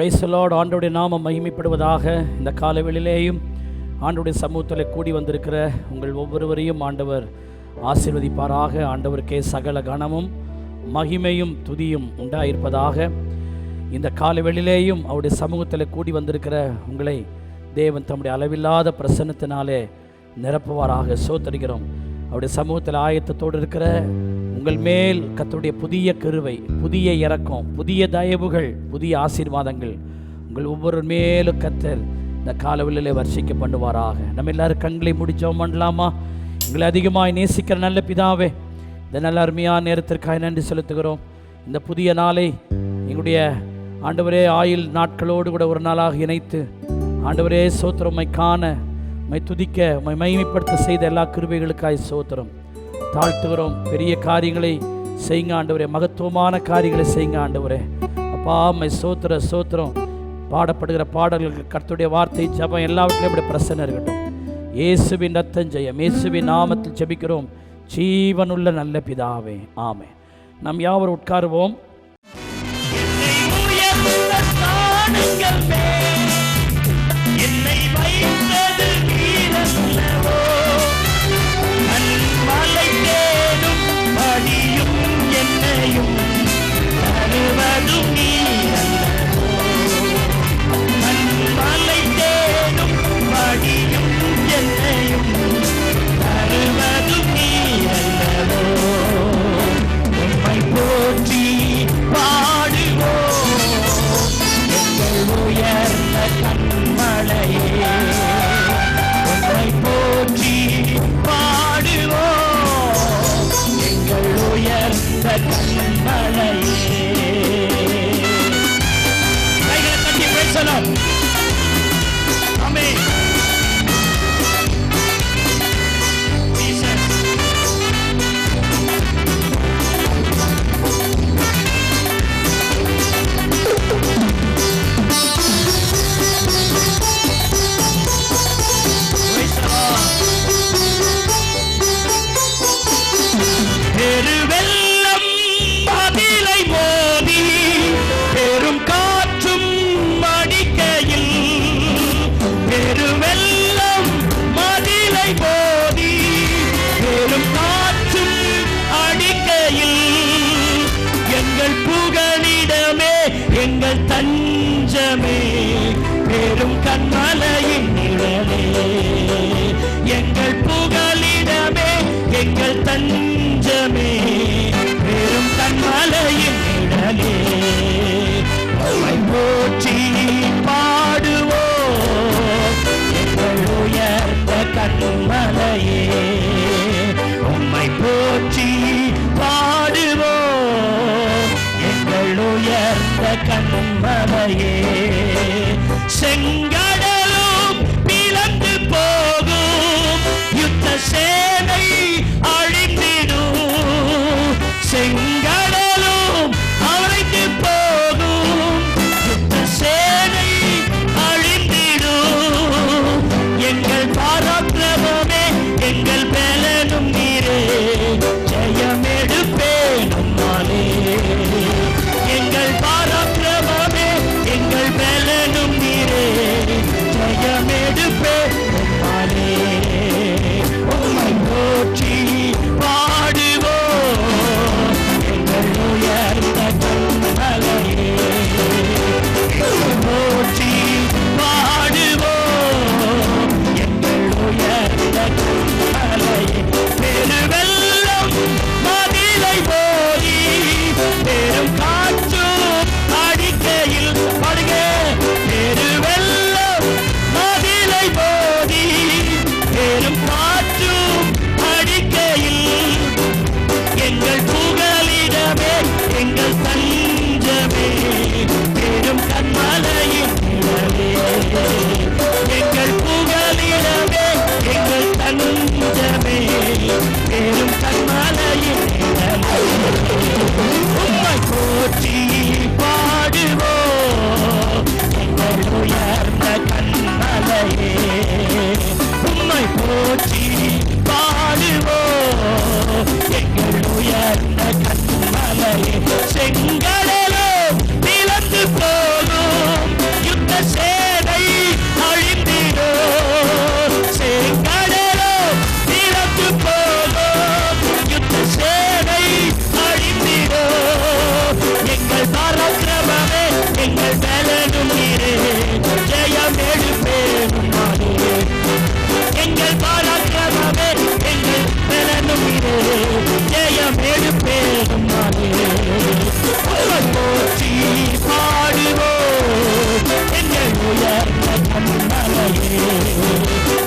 Praise the Lord. ஆண்டவருடைய நாமம் மகிமைப்படுவதாக. இந்த காலவெளியிலேயும் ஆண்டவருடைய சமூகத்தில் கூடி வந்திருக்கிற உங்கள் ஒவ்வொருவரையும் ஆண்டவர் ஆசீர்வதிப்பாராக. ஆண்டவருக்கே சகல கனமும் மகிமையும் துதியும் உண்டாயிருப்பதாக. இந்த காலவெளியிலேயும் அவருடைய சமூகத்தில் கூடி வந்திருக்கிற உங்களை தேவன் தம்முடைய அளவில்லாத பிரசன்னத்தினாலே நிரப்புவாராக. சோத்தரிக்கிறோம். அவருடைய சமூகத்தில் ஆயத்தத்தோடு இருக்கிற உங்கள் மேல் கர்த்தருடைய புதிய கிருபை, புதிய இரக்கம், புதிய தயவுகள், புதிய ஆசீர்வாதங்கள் உங்கள் ஒவ்வொரு மேலும் கர்த்தர் இந்த காலவெளியிலே வர்ஷிக்க பண்ணுவாராக. நம்ம எல்லாரும் கண்களை முடிச்சோம் பண்ணலாமா? உங்களை அதிகமாக நேசிக்கிற நல்ல பிதாவே, இந்த நல்ல அருமையான நேரத்திற்காக நன்றி செலுத்துகிறோம். இந்த புதிய நாளை எங்களுடைய ஆண்டவரே ஆயுள் நாட்களோடு கூட ஒரு நாளாக இணைத்து ஆண்டவரே சோத்திரம் உம்மை காண, உம்மை துதிக்க, உம்மை மகிமைப்படுத்த செய்த எல்லா கிருபைகளுக்காய் சோத்திரம் தாழ்த்துகிறோம். பெரிய காரியங்களை செய்யுங்க ஆண்டவரே, மகத்துவமான காரியங்களை செய்யுங்க ஆண்டவரே. அப்பா உம்மை சோத்திரம் பாடப்படுகிற பாடல்களுக்கு கர்த்தருடைய வார்த்தை ஜெபம் எல்லாவற்றிலும் இப்படி பிரசன்னம் இருக்கட்டும். இயேசுவின் ரத்தம் ஜெயம், இயேசுவின் நாமத்தில் ஜெபிக்கிறோம் ஜீவனுள்ள நல்ல பிதாவே, ஆமென். நாம் யாவரும் உட்காருவோம். எங்கள் தஞ்சமே பெரும் கண்மலையின் நிழலே, எங்கள் புகலிடமே எங்கள் தஞ்சமே பெரும் கண்மலையின் நிழலே. உம்மை போற்றி பாடுவோம் எங்கள் உயர்ந்த கண்மலையே, உம்மை போற்றி பாடுவோம் எங்கள் உயர்ந்த கண்மலையே. செங்கடலும் பிளந்து போகும், யுத்த சேனை அழிந்திடும்,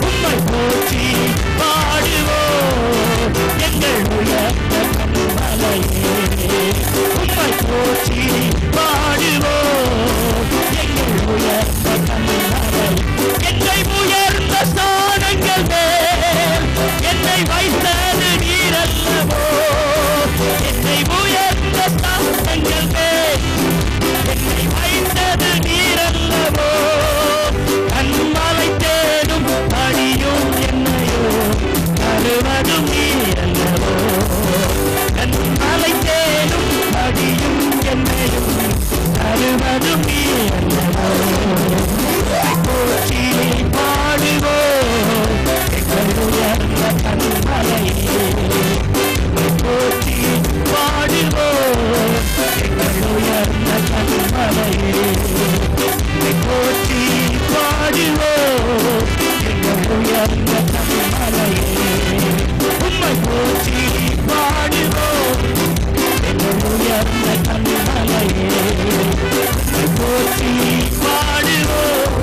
உம்மை போற்றி பாடுவோம் எங்கள் உயர்ந்த கன்மலையே. உம்மை போற்றி பாடுவோம் எங்கள் உயர்ந்த கன்மலை. என்னை உயர்ந்த ஸ்தானங்கள் மேல் என்னை வைத்தது நீரல்லவோ. என்னை உயர்ந்த ஸ்தானங்கள் மேல் என்னை வைத்தது நீரல்லவோ. கன்மலை தேடும் அடியும் என்னையோ தருவதும் நீரல்லவோ. கன்மலை தேடும் அடியும் என்னையும் தருவதும் நீரல்லவோ. போற்றி பாடுவோம் எங்கள் உயர்ந்த கன்மலையே. போற்றி பாடுவோம் எங்கள் உயர்ந்த கன்மலையே. போற்றி பாடுவோம் எங்கள் உயர்ந்த கன்மலையே. உம்மை போற்றி பாடுவோம் எங்கள் உயர்ந்த கன்மலையே. போற்றி பாடுவோம்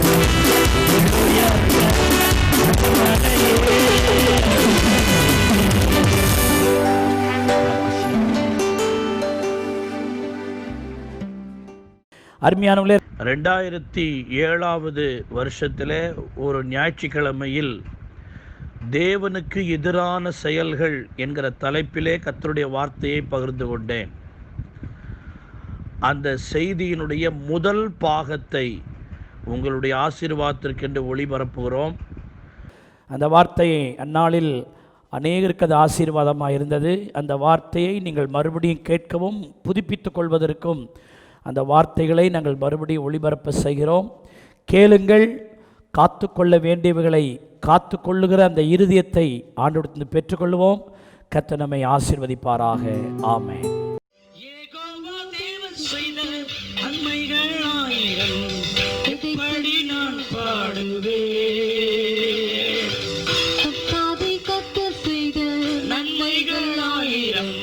எங்கள் உயர்ந்த கன்மலையே. அருமையானவர்களே, 2007 வருஷத்திலே ஒரு ஞாயிற்றுக்கிழமையில் தேவனுக்கு எதிரான செயல்கள் என்கிற தலைப்பிலே கர்த்தருடைய வார்த்தையை பகிர்ந்து கொண்டேன். அந்த செய்தியினுடைய முதல் பாகத்தை உங்களுடைய ஆசீர்வாதத்திற்கென்று ஒளிபரப்புகிறோம். அந்த வார்த்தையை அந்நாளில் அநேகருக்கு அது ஆசீர்வாதமாக இருந்தது. அந்த வார்த்தையை நீங்கள் மறுபடியும் கேட்கவும் புதுப்பித்துக் கொள்வதற்கும் அந்த வார்த்தைகளை நாங்கள் மறுபடியும் ஒளிபரப்ப செய்கிறோம். கேளுங்கள், காத்து கொள்ள வேண்டியவைகளை காத்து கொள்ளுகிற அந்த இருதயத்தை ஆண்டவரிடத்திலிருந்து பெற்றுக்கொள்வோம். கர்த்தர் நம்மை ஆசீர்வதிப்பாராக. ஆமென். யெகோவா தேவன் செய்த நன்மைகள் ஆயிரம் எப்படி நான் பாடுவேன். கர்த்தாவே கர்த்தர் செய்த நன்மைகள் ஆயிரம்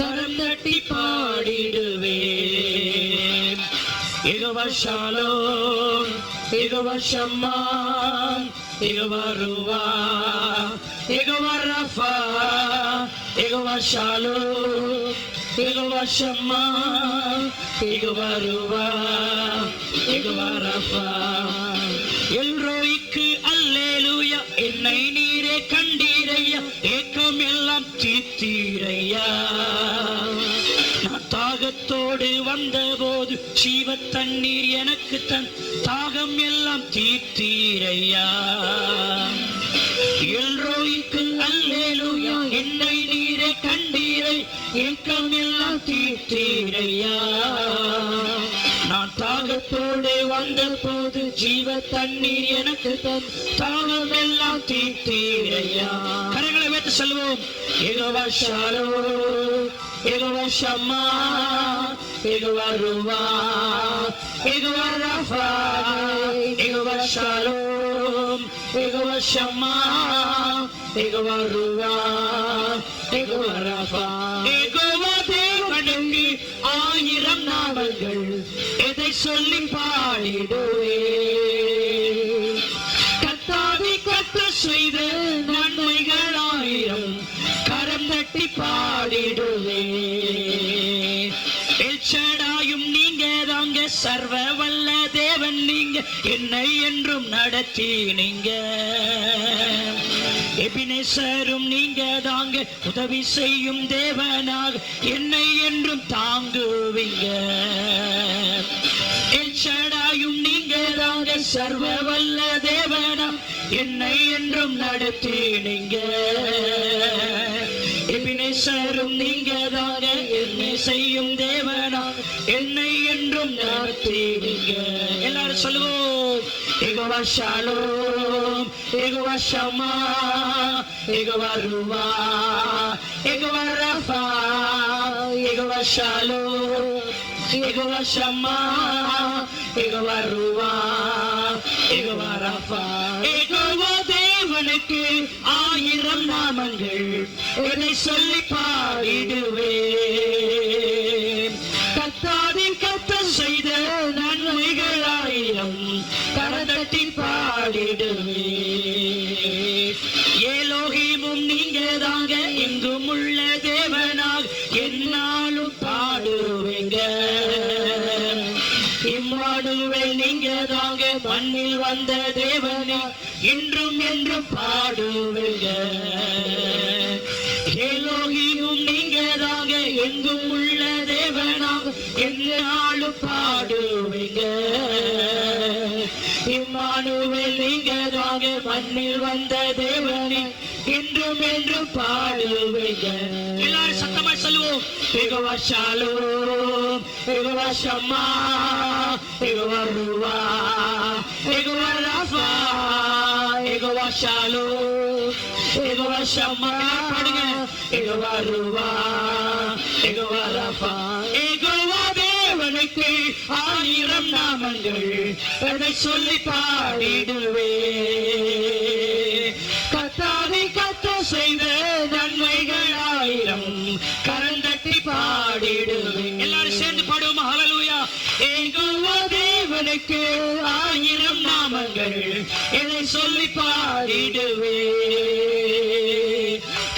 கரம் தட்டி பாடிடுவேன். யெகோவா ஷாலோம், யெகோவா ஷம்மா, யெகோவா ருவா, யெகோவா ரஃபா, யெகோவா ஷாலோம், யெகோவா ஷம்மா, யெகோவா ருவா, யெகோவா ரஃபா. எல்ரோய்க்கு அல்லேலூயா, என்னை நீரே கண்டீரையா, ஏக்கம் எல்லாம் தீர்த்தீரையா. நான் தாகத்தோடு வந்தபோது ஜீவ தண்ணீர் எனக்கு தன் தாகம் எல்லாம் தீர்த்தீரையா. எல்ரோய்க்கு அல்லேலூயா, என்னை நீரே கண்டீரை, ஏக்கம் எல்லாம் தீர்த்தீரையா. நான் தாகத்தோடு வந்த போது ஜீவ தண்ணீர் எனக்கு தன் தாகம் எல்லாம் தீர்த்தீரையா. கரங்களை வைத்து சொல்வோம். யெகோவா ஷாலோம், யெகோவா ஷம்மா, யெகோவா ருவா, யெகோவா ரஃபா, யெகோவா ஷாலோம், யெகோவா ஷம்மா, யெகோவா ருவா, யெகோவா ரஃபா. யெகோவா தேவனுக்கு 1000 நாமங்கள், எதை சொல்லி பாடிடுவேன். கர்த்தாவே கர்த்தர் செய்த நன்மைகள் 1000 கரம் தட்டி பாடிடுவேன். எல்ஷடாயும் நீங்க தாங்க, சர்வ வல்ல தேவன் நீங்க, என்னை என்றும் நடத்தினீங்க. எபினேசரும் நீங்க தாங்க, உதவி செய்யும் தேவனாக என்னை என்றும் தாங்குவீங்க. எல்ஷடாயும் நீங்க தாங்க, சர்வ வல்ல தேவனா என்னை என்றும் நடத்தினீங்க. எபினேசரும் நீங்க தாங்க, என்னை செய்யும் தேவனா என்னை என்றும் நடத்தினீங்க. எல்லாரும் சொல்லுவோம். யெகோவா ஷாலோம், யெகோவா ஷம்மா, யெகோவா ருவா, யெகோவா ரஃபா, யெகோவா ஷாலோம், யெகோவா ஷம்மா, யெகோவா ருவா, யெகோவா ரஃபா. யெகோவா தேவனுக்கு 1000 நாமங்கள், எதை சொல்லி பாடிடுவேன். கர்த்தாவின் கர்த்தர் செய்த நன்மைகள் 1000 கரந்தட்டி தட்டி பாடிடுவே. ஏலோகிமும் நீங்க தாங்க, எங்கும் உள்ள தேவனாக என்னாலும் பாடுவேங்க. இம்மானுவேல் நீங்க தாங்க, மண்ணில் வந்த தேவனே இன்றும் என்றும் பாடுவேங்க. ஏலோகிமும் நீங்க தாங்க, எங்கும் உள்ள தேவனாக என்னாலும் பாடுவேங்க. இம்மானுவேல் நீங்க தாங்க, மண்ணில் வந்த தேவனே இன்றும் என்றும் பாடுவேங்க. எல்லாரும் சத்தமா சொல்லுவோம். யெகோவா ஷாலோம், யெகோவா ஷம்மா, யெகோவா ரூவா, யெகோவா ராஃபா, யெகோவா ஷாலோம், யெகோவா ஷம்மா, பாடுங்க. யெகோவா ரூவா, யெகோவா ராஃபா. யெகோவா தேவனுக்கு 1000 நாமங்கள், அதை சொல்லி பாடிடுவே. கர்த்தாவே கர்த்தர் செய்த நன்மைகள் 1000, கரந்தட்டி பாடிடுவே. எல்லாரும் சேர்ந்து பாடுவோமா? ஹல்லேலூயா. யெகோவா தேவனுக்கு 1000 நாமங்கள், இதை சொல்லி பாடிடுவே.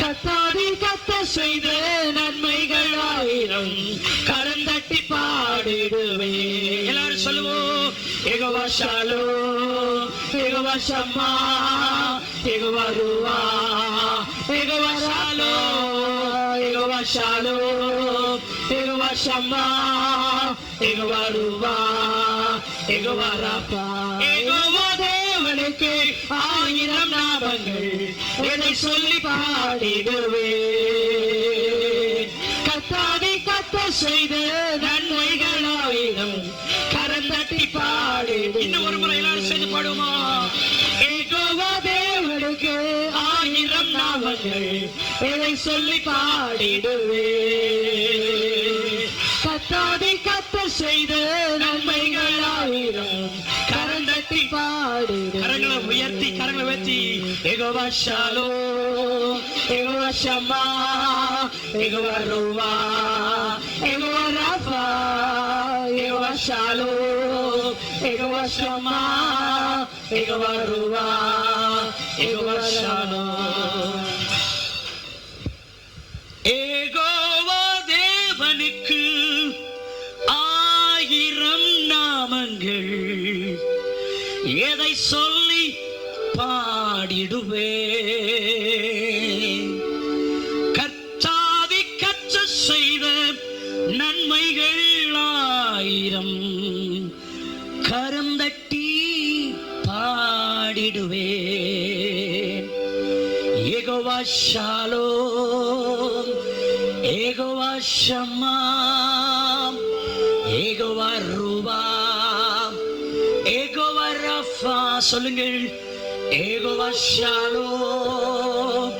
கர்த்தாவே கர்த்தர் செய்த நன்மைகள் 1000, கரந்தட்டி பாடிடுவே. எல்லாரும் சொல்லுவோம். யெகோவா ஷாலோம், யெகோவா ஷம்மா, யெகோவா ரூவா, யெகோவா ஷாலோம், யெகோவா ஷாலோம், யெகோவா ஷம்மா, யெகோவா ரூவா, யெகோவா ராஃபா. யெகோவா தேவனுக்கு 1000 நாமங்கள், இதை சொல்லி பாடிடுவே. கர்த்தாவே கர்த்தர் செய்த நன்மைகள் 1000, கரந்தட்டி பாடிடுவே. இன்னும் ஒரு முறை எல்லாரும் சேர்ந்து பாடுவோமா? யெகோவா தேவனுக்கு 1000 நாமங்கள், இதை சொல்லி பாடிடுவே. கர்த்தாவே கர்த்தர் செய்த நன்மைகள் 1000, கரந்தட்டி பாடிடுவே. கரங்களை உயர்த்தி, கரங்களை உயர்த்தி. யெகோவா ஷாலோம், யெகோவா ஷம்மா, யெகோவா ரூவா, யெகோவா ராஃபா, யெகோவா ஷாலோம், யெகோவா ஷம்மா, யெகோவா ரூவா, யெகோவா ஷாலோம். யெகோவா தேவனுக்கு 1000 நாமங்கள், எதை சொல்லி பாடிடுவே. கர்த்தாவே கர்த்தர் செய்த நன்மைகள் 1000, கரந்தட்டி பாடிடுவே. யெகோவா ஷாலோம், யெகோவா ஷம்மா, யெகோவா ரூவா, யெகோவா ராஃபா. சொல்லுங்கள். யெகோவா ஷாலோம்,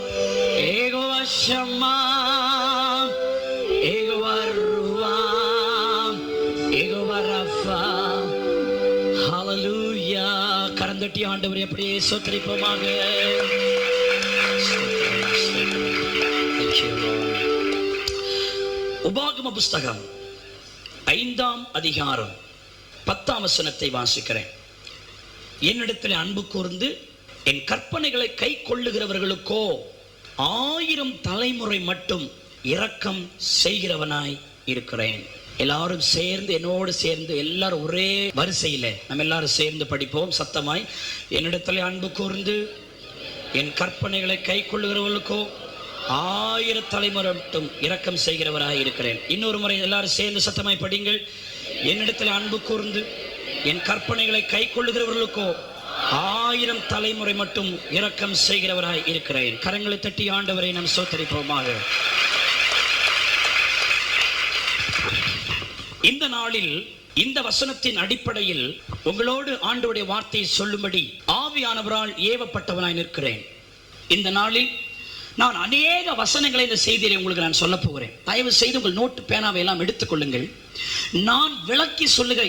யெகோவா ஷம்மா, யெகோவா ரூவா, யெகோவா ராஃபா. ஹல்லேலூயா. கரந்தட்டி ஆண்டவரை அப்படியே ஸ்தோத்திரிப்போமாக. உபாகம புஸ்தகம் 5ஆம் அதிகாரம் 10ஆம் வசனத்தை வாசிக்கிறேன். என்னிடத்தில் அன்பு கூர்ந்து என் கற்பனைகளை கை கொள்ளுகிறவர்களுக்கோ 1000 தலைமுறை மட்டும் இரக்கம் செய்கிறவனாய் இருக்கிறேன். எல்லாரும் சேர்ந்து, என்னோடு சேர்ந்து, எல்லாரும் ஒரே வரிசையில் நம்ம எல்லாரும் சேர்ந்து படிப்போம் சத்தமாய். என்னிடத்தில் அன்பு கூர்ந்து என் கற்பனைகளை கை கொள்ளுகிறவர்களுக்கோ 1000 தலைமுறை மட்டும் இரக்கம் செய்கிறவராய் இருக்கிறேன். இன்னொரு முறை எல்லாரும் சேர்ந்து சத்தமாய் படிங்கள். என்னிடத்தில் அன்பு கூர்ந்து என் கற்பனைகளை கை கொள்ளுகிறவர்களுக்கோ 1000 தலைமுறை மட்டும் இரக்கம் செய்கிறவராய் இருக்கிறேன். கரங்களை தட்டி ஆண்டவரை நாம் ஸ்தோத்திரிப்போமாக. இந்த நாளில் இந்த வசனத்தின் அடிப்படையில் உங்களோடு ஆண்டவருடைய வார்த்தையை சொல்லும்படி ஆவியானவரால் ஏவப்பட்டவனாய் நிற்கிறேன். இந்த நாளில் நான் அநேக வசனங்களை இந்த செய்தியை உங்களுக்கு நான் சொல்ல போகிறேன். தயவு செய்து உங்கள் நோட்டு பேனாவை எல்லாம் எடுத்துக்கொள்ளுங்கள். நான் விளக்கி சொல்லுகிற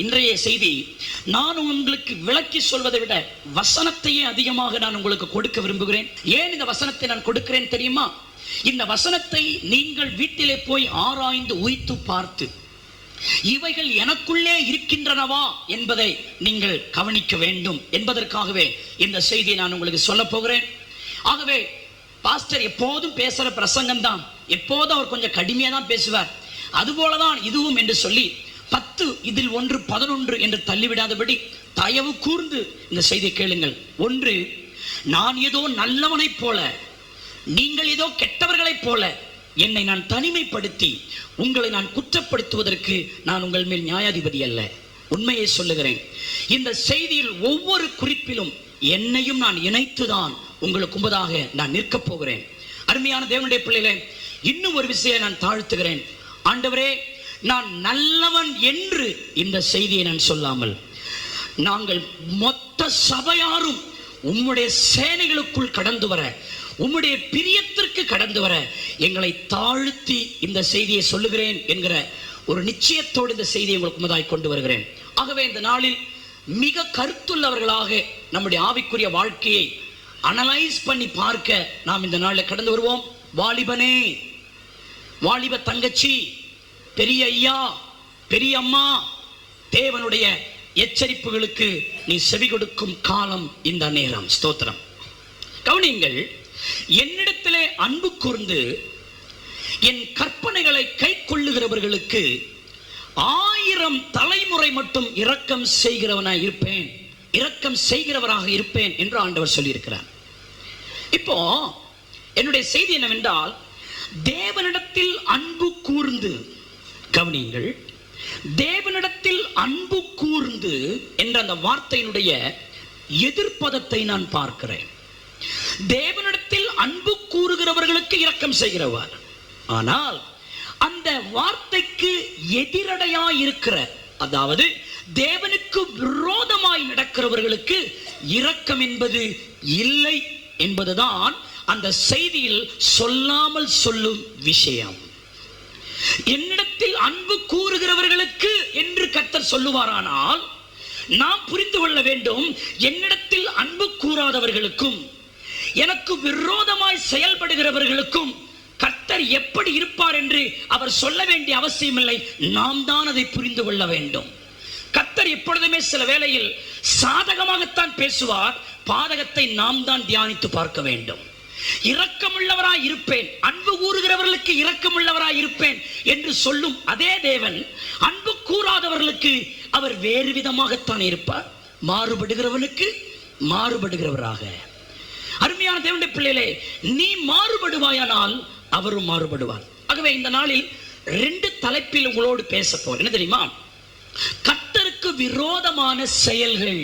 இன்றைய செய்தி, நான் உங்களுக்கு விளக்கி சொல்வதை விட வசனத்தையே அதிகமாக நான் உங்களுக்கு கொடுக்க விரும்புகிறேன். ஏன் இந்த வசனத்தை நான் கொடுக்கிறேன் தெரியுமா? இந்த வசனத்தை நீங்கள் வீட்டிலே போய் ஆராய்ந்து உய்த்து பார்த்து இவைகள் எனக்குள்ளே இருக்கின்றனவா என்பதை நீங்கள் கவனிக்க வேண்டும் என்பதற்காகவே இந்த செய்தியை நான் உங்களுக்கு சொல்ல போகிறேன். ஆகவே பாஸ்டர் எப்போதும் பேசுற பிரசங்கம் தான், எப்போதும் அவர் கொஞ்சம் கடுமையா தான் பேசுவார், அதுபோலதான் இதுவும் என்று சொல்லி 10 இதில் 1 11 என்று தள்ளிவிடாதபடி தயவு கூர்ந்து இந்த செய்தியை கேளுங்கள். 1, நான் ஏதோ நல்லவனைப் போல நீங்கள் ஏதோ கெட்டவர்களைப் போல என்னை நான் தனிமைப்படுத்தி உங்களை நான் குற்றப்படுத்துவதற்கு நான் உங்கள் மேல் நியாயாதிபதி அல்ல. உண்மையை சொல்லுகிறேன், இந்த செய்தியில் ஒவ்வொரு குறிப்பிலும் என்னையும் நான் இணைத்துதான் உங்களுக்கு முன்பதாக நான் நிற்கப் போகிறேன். அருமையான தேவனுடைய பிள்ளைகளே, இன்னும் ஒரு விஷயம் நான் தாழ்த்துகிறேன். ஆண்டவரே, நான் நல்லவன் என்று இந்த செய்தியை நான் சொல்லாமல், நாங்கள் மொத்த சபையாரும் உம்முடைய சேனைகளுக்குள் கடந்து வர, உம்முடைய பிரியத்திற்கு கடந்து வர எங்களை தாழ்த்தி இந்த செய்தியை சொல்லுகிறேன் என்கிற ஒரு நிச்சயத்தோடு இந்த செய்தியை உங்களுக்கு முன்னதாய் கொண்டு வருகிறேன். ஆகவே இந்த நாளில் மிக கருத்துள்ளவர்களாக நம்முடைய ஆவிக்குரிய வாழ்க்கையை அனலைஸ் பண்ணி பார்க்க நாம் இந்த நாளில் கடந்து வருவோம். வாலிபனே, வாலிப தங்கச்சி, பெரிய ஐயா, பெரிய அம்மா, தேவனுடைய எச்சரிப்புகளுக்கு நீ செவி கொடுக்கும் காலம் இந்த நேரம். ஸ்தோத்திரம். கவனியுங்கள், என்னிடத்திலே அன்பு கூர்ந்து என் கற்பனைகளை கை கொள்ளுகிறவர்களுக்கு 1000 தலைமுறை மட்டும் இரக்கம் செய்கிறவனாய் இருப்பேன், இரக்கம் செய்கிறவராக இருப்பேன் என்று ஆண்டவர் சொல்லியிருக்கிறார். இப்போ என்னுடைய செய்தி என்னவென்றால், தேவனிடத்தில் அன்பு கூர்ந்து, கவனியுங்கள், தேவனிடத்தில் அன்பு கூர்ந்து என்ற அந்த வார்த்தையினுடைய எதிர்ப்பதத்தை நான் பார்க்கிறேன். தேவனிடத்தில் அன்பு கூறுகிறவர்களுக்கு இரக்கம் செய்கிறவர், ஆனால் அந்த வார்த்தைக்கு எதிரடையாய் இருக்கிற, அதாவது தேவனுக்கு விரோதமாய் நடக்கிறவர்களுக்கு இரக்கம் என்பது இல்லை என்பதுதான் அந்த செய்தியில் சொல்லாமல் சொல்லும் விஷயம். என்னிடத்தில் அன்பு கூறுகிறவர்களுக்கு என்று கர்த்தர் சொல்லுவாரானால் நாம் புரிந்து கொள்ள வேண்டும், என்னிடத்தில் அன்பு கூறாதவர்களுக்கும் எனக்கு விரோதமாய் செயல்படுகிறவர்களுக்கும் கர்த்தர் எப்படி இருப்பார் என்று அவர் சொல்ல வேண்டிய அவசியமில்லை, நாம் தான் அதை புரிந்து கொள்ள வேண்டும். கர்த்தர் எப்பொழுதுமே சில வேளையில் சாதகமாகத்தான் பேசுவார், பாதகத்தை நாம் தான் தியானித்து பார்க்க வேண்டும். இரக்கமுள்ளவராய் இருப்பேன், அன்பு கூறுகிறவர்களுக்கு இரக்கமுள்ளவராய் இருப்பேன் என்று சொல்லும் அதே தேவன் அன்பு கூறாதவர்களுக்கு அவர் வேறு விதமாகத்தான் இருப்பார், மாறுபடுகிறவனுக்கு மாறுபடுகிறவராக. அருமையான தேவனுடைய பிள்ளைகளே, நீ மாறுபடுவாயானால் அவரும் மாறுபடுவார். ஆகவே இந்த நாளில் 2 தலைப்பில் உங்களோடு பேச போறேன். என்ன தெரியுமா? கர்த்தருக்கு விரோதமான செயல்கள்.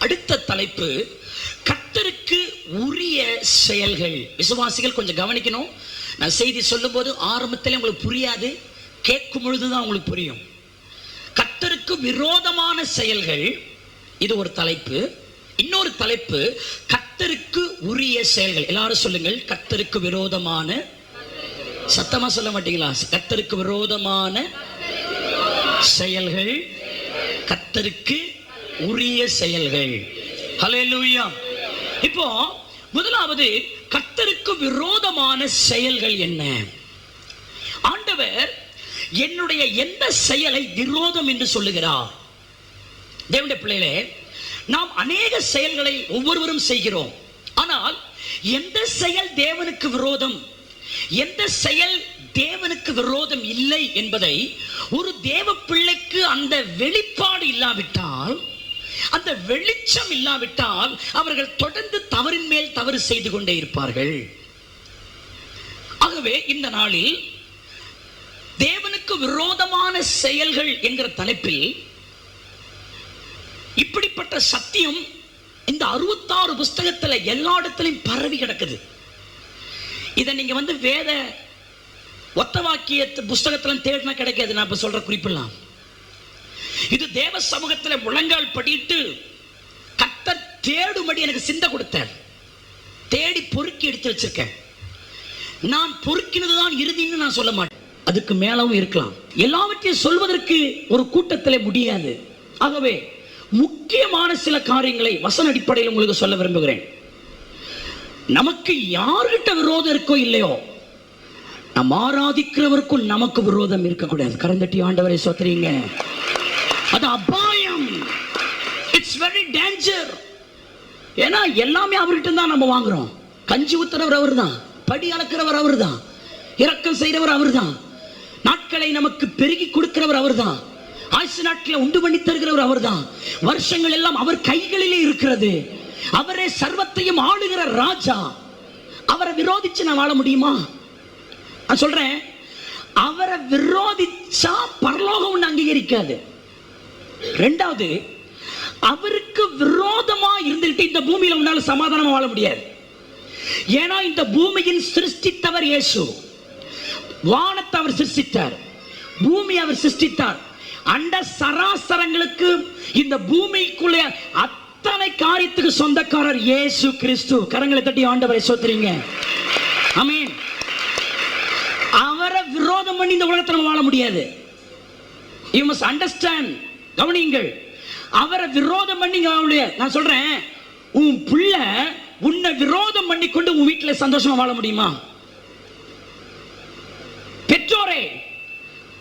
அடுத்த தலைப்பு கர்த்தருக்கு உரிய செயல்கள். விசுவாசிகள் கொஞ்சம் கவனிக்கணும். நான் செய்தி சொல்லும் போது ஆரம்பத்தில் உங்களுக்கு புரியாது, கேட்கும் பொழுதுதான் உங்களுக்கு புரியும். கர்த்தருக்கு விரோதமான செயல்கள், இது ஒரு தலைப்பு. இன்னொரு தலைப்பு கர்த்தருக்கு உரிய செயல்கள். எல்லாரும் சொல்லுங்கள், கர்த்தருக்கு விரோதமான. சத்தமா சொல்ல மாட்டீங்களா? கர்த்தருக்கு விரோதமான செயல்கள், கர்த்தருக்கு உரிய செயல்கள். ஹல்லேலூயா. இப்போ முதலாவது கர்த்தருக்கு விரோதமான செயல்கள் என்ன? ஆண்டவர் என்னுடைய எந்த செயலை விரோதம் என்று சொல்லுகிறார்? தேவனுடைய பிள்ளைகளே, நாம் அநேக செயல்களை ஒவ்வொருவரும் செய்கிறோம். ஆனால் எந்த செயல் தேவனுக்கு விரோதம், எந்த செயல் தேவனுக்கு விரோதம் இல்லை என்பதை ஒரு தேவ பிள்ளைக்கு அந்த வெளிப்பாடு இல்லாவிட்டால், அந்த வெளிச்சம் இல்லாவிட்டால் அவர்கள் தொடர்ந்து தவறின் மேல் தவறு செய்து கொண்டே இருப்பார்கள். ஆகவே இந்த நாளில் தேவனுக்கு விரோதமான செயல்கள் என்கிற தலைப்பில் இப்படிப்பட்ட சத்தியம் இந்த 66 புஸ்தகத்துல எல்லா இடத்திலும் பரவி கிடக்குது. இதை நீங்க வேத ஒத்த வாக்கிய புஸ்தகத்துல தேடினா கிடைக்காது. நான் இப்ப சொல்ற குறிப்பெல்லாம் இது தேவ சமூகத்துல முழங்கால் படிட்டு கர்த்தர் தேடும்படி எனக்கு சிந்தை கொடுத்தார். தேடி பொறுக்கி எடுத்து வச்சிருக்கேன். நான் பொறுக்கினதுதான் இறுதின்னு நான் சொல்ல மாட்டேன், அதுக்கு மேலவும் இருக்கலாம். எல்லாவற்றையும் சொல்வதற்கு ஒரு கூட்டத்தில் முடியாது. ஆகவே முக்கியமான சில காரியங்களை வசன அடிப்படையில் உங்களுக்கு சொல்ல விரும்புகிறேன். நமக்கு யார்கிட்ட விரோதம் இருக்கோ இல்லையோ, நாம் ஆராதிக்கிறவருக்கும் நமக்கு விரோதம் இருக்கக்கூடாது. கரந்தட்டி ஆண்டவரை சோத்திரீங்க. அது அபாயம். It's very danger. ஏன்னா எல்லாமே அவர்கிட்ட தான் நம்ம வாங்குறோம். கஞ்சி ஊத்துறவர் அவர் தான், படி அளக்கிறவர் அவர் தான், இரக்கம் செய்கிறவர் அவர் தான், நாட்களை நமக்கு பெருகி கொடுக்கிறவர் அவர் தான், ஆயுசு நாட்களை உண்டு பண்ணி தருகிறவர் அவர் தான். வருஷங்கள் எல்லாம் அவர் கைகளிலே இருக்கிறது. அவரே சர்வத்தையும் ஆளுகிற ராஜா. அவரை விரோதிச்சு நான் வாழ முடியுமா? நான் சொல்றேன், அவரை விரோதிச்சா பரலோகம் ஒன்று அங்கீகரிக்காது. ரெண்டாவது, அவருக்கு விரோதமா இருந்துட்டு இந்த பூமியில உன்னால சமாதானமா வாழ முடியாது. ஏன்னா இந்த பூமியின் சிருஷ்டித்தவர் இயேசு. வானத்தை அவர் சிருஷ்டித்தார், பூமி அவர் சிருஷ்டித்தார். அண்ட சராசரங்களுக்கு இந்த பூமிக்குள்ள அத்தனை காரியத்துக்கு சொந்தக்காரர் இயேசு கிறிஸ்து. கரங்களை தட்டி ஆண்டவரை சோத்திரீங்க. ஆமென். அவரை விரோதம் பண்ணி இந்த உலகத்தில் நம்ம வாழ முடியாது. You must understand. கவனிங்கள், அவரை விரோதம் பண்ணி நான் சொல்றேன், உன் பிள்ளை உன்னை விரோதம் பண்ணி கொண்டு உன் வீட்டில் சந்தோஷமா வாழ முடியுமா? பெற்றோரே,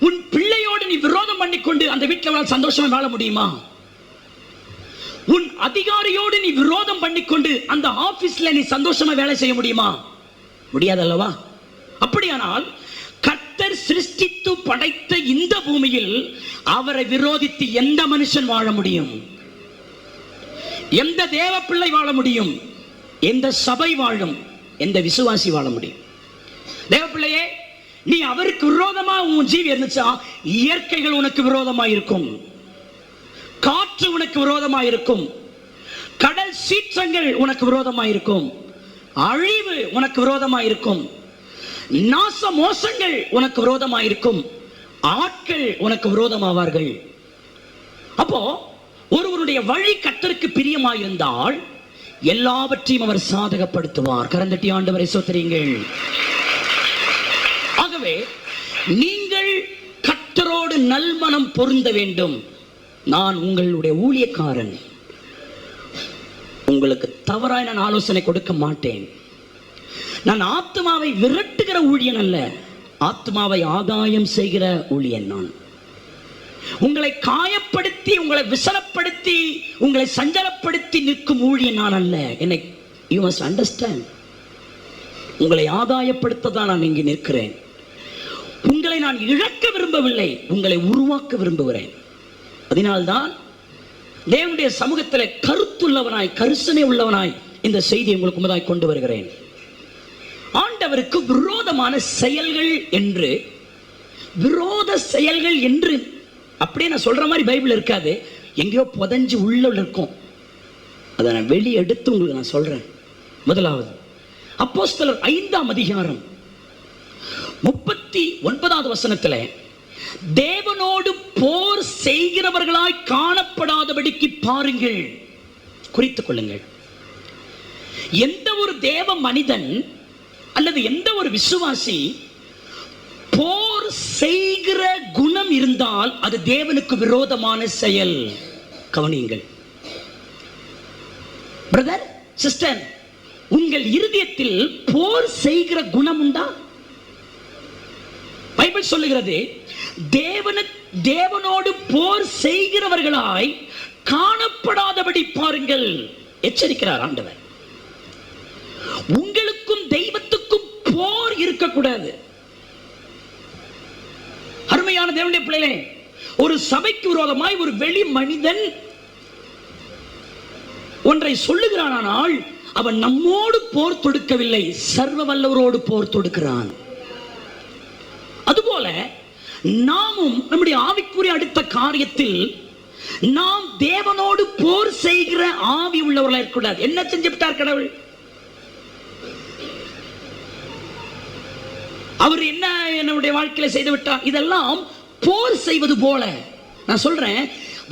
உன் பிள்ளையோடு நீ விரோதம் பண்ணி கொண்டு அந்த வீட்டில் சந்தோஷமா வாழ முடியுமா? உன் அதிகாரியோடு நீ விரோதம் பண்ணிக்கொண்டு அந்த ஆபீஸ்ல நீ சந்தோஷமா வேலை செய்ய முடியுமா? முடியாதல்லவா? அப்படியானால் கர்த்தர் சிருஷ்டித்து படைத்த இந்த பூமியில் அவரை விரோதித்து எந்த மனுஷன் வாழ முடியும்? எந்த தேவ பிள்ளை வாழ முடியும்? எந்த சபை வாழும்? எந்த விசுவாசி வாழ முடியும்? தேவ பிள்ளையே, நீ அவருக்கு விரோதமா உன் ஜீவி இருந்துச்சா, இயற்கைகள் உனக்கு விரோதமா இருக்கும், காற்று உனக்கு விரோதமா இருக்கும், கடல் சீற்றங்கள் உனக்கு விரோதமா இருக்கும், அழிவு உனக்கு விரோதமா இருக்கும், நாச மோசங்கள் உனக்கு விரோதமா இருக்கும், ஆட்கள் உனக்கு விரோதமாவார்கள். அப்போ ஒருவருடைய வழி கர்த்தருக்கு பிரியமாயிருந்தால் எல்லாவற்றையும் அவர் சாதகப்படுத்துவார். கரந்தட்டி ஆண்டவரை சோத்திரீங்கள். ஆகவே நீங்கள் கர்த்தரோடு நல்மனம் பொருந்த வேண்டும். நான் உங்களுடைய ஊழியக்காரன், உங்களுக்கு தவறாய் நான் ஆலோசனை கொடுக்க மாட்டேன். நான் ஆத்மாவை விரட்டுகிற ஊழியன் அல்ல, ஆத்மாவை ஆதாயம் செய்கிற ஊழியன் நான். உங்களை காயப்படுத்தி, உங்களை விசனப்படுத்தி, உங்களை சஞ்சலப்படுத்தி நிற்கும் ஊழியன் நான் அல்ல. என்னை you must understand. உங்களை ஆதாயப்படுத்த தான் நான் இங்கு நிற்கிறேன். உங்களை நான் இழக்க விரும்பவில்லை, உங்களை உருவாக்க விரும்புகிறேன். அதனால்தான் தேவனுடைய சமூகத்தில் கருத்துள்ளவனாய், கரிசனை உள்ளவனாய் இந்த செய்தியை உங்களுக்கு முன்னதாய் கொண்டு வருகிறேன். ஆண்டவருக்கு விரோதமான செயல்கள் என்று, விரோத செயல்கள் என்று அப்படியே நான் சொல்ற மாதிரி பைபிள் இருக்காது, எங்கேயோ புதஞ்சு உள்ள இருக்கும். அதை நான் வெளியே எடுத்து உங்களுக்கு நான் சொல்றேன். முதலாவது, அப்போஸ்தலர் 5ஆம் அதிகாரம் 39வது வசனத்துல, தேவனோடு போர் செய்கிறவர்களாய் காணப்படாதபடிக்கு பாருங்கள், குறித்துக் கொள்ளுங்கள். எந்த ஒரு தேவ மனிதன் அல்லது எந்த ஒரு விசுவாசி போர் செய்கிற குணம் இருந்தால் அது தேவனுக்கு விரோதமான செயல். கவனியுங்கள் பிரதர், சிஸ்டர், உங்கள் இருதயத்தில் போர் செய்கிற குணம் உண்டா? பைபிள் சொல்லுகிறது, தேவனோடு போர் செய்கிறவர்களாய் காணப்படாதபடி பாருங்கள், எச்சரிக்கிறார் ஆண்டவர். உங்களுக்கும் தெய்வத்துக்கும் போர் இருக்கக்கூடாது. அருமையான தேவனுடைய பிள்ளைகளே, ஒரு சபைக்கு விரோதமாய் ஒரு வெளி மனிதன் ஒன்றை சொல்லுகிறானால் அவன் நம்மோடு போர் தொடுக்கவில்லை, சர்வ வல்லவரோடு போர் தொடுக்கிறான். அதுபோல நாமும் நம்முடைய ஆவிக்குரிய அடுத்த காரியத்தில் நாம் தேவனோடு போர் செய்கிற ஆவி உள்ளவர்களாக இருக்கக்கூடாது. என்ன செஞ்சு விட்டார் கடவுள்? அவர் என்ன என்னுடைய வாழ்க்கையில செய்து விட்டார்? இதெல்லாம் போர் செய்வது போல. நான் சொல்றேன்,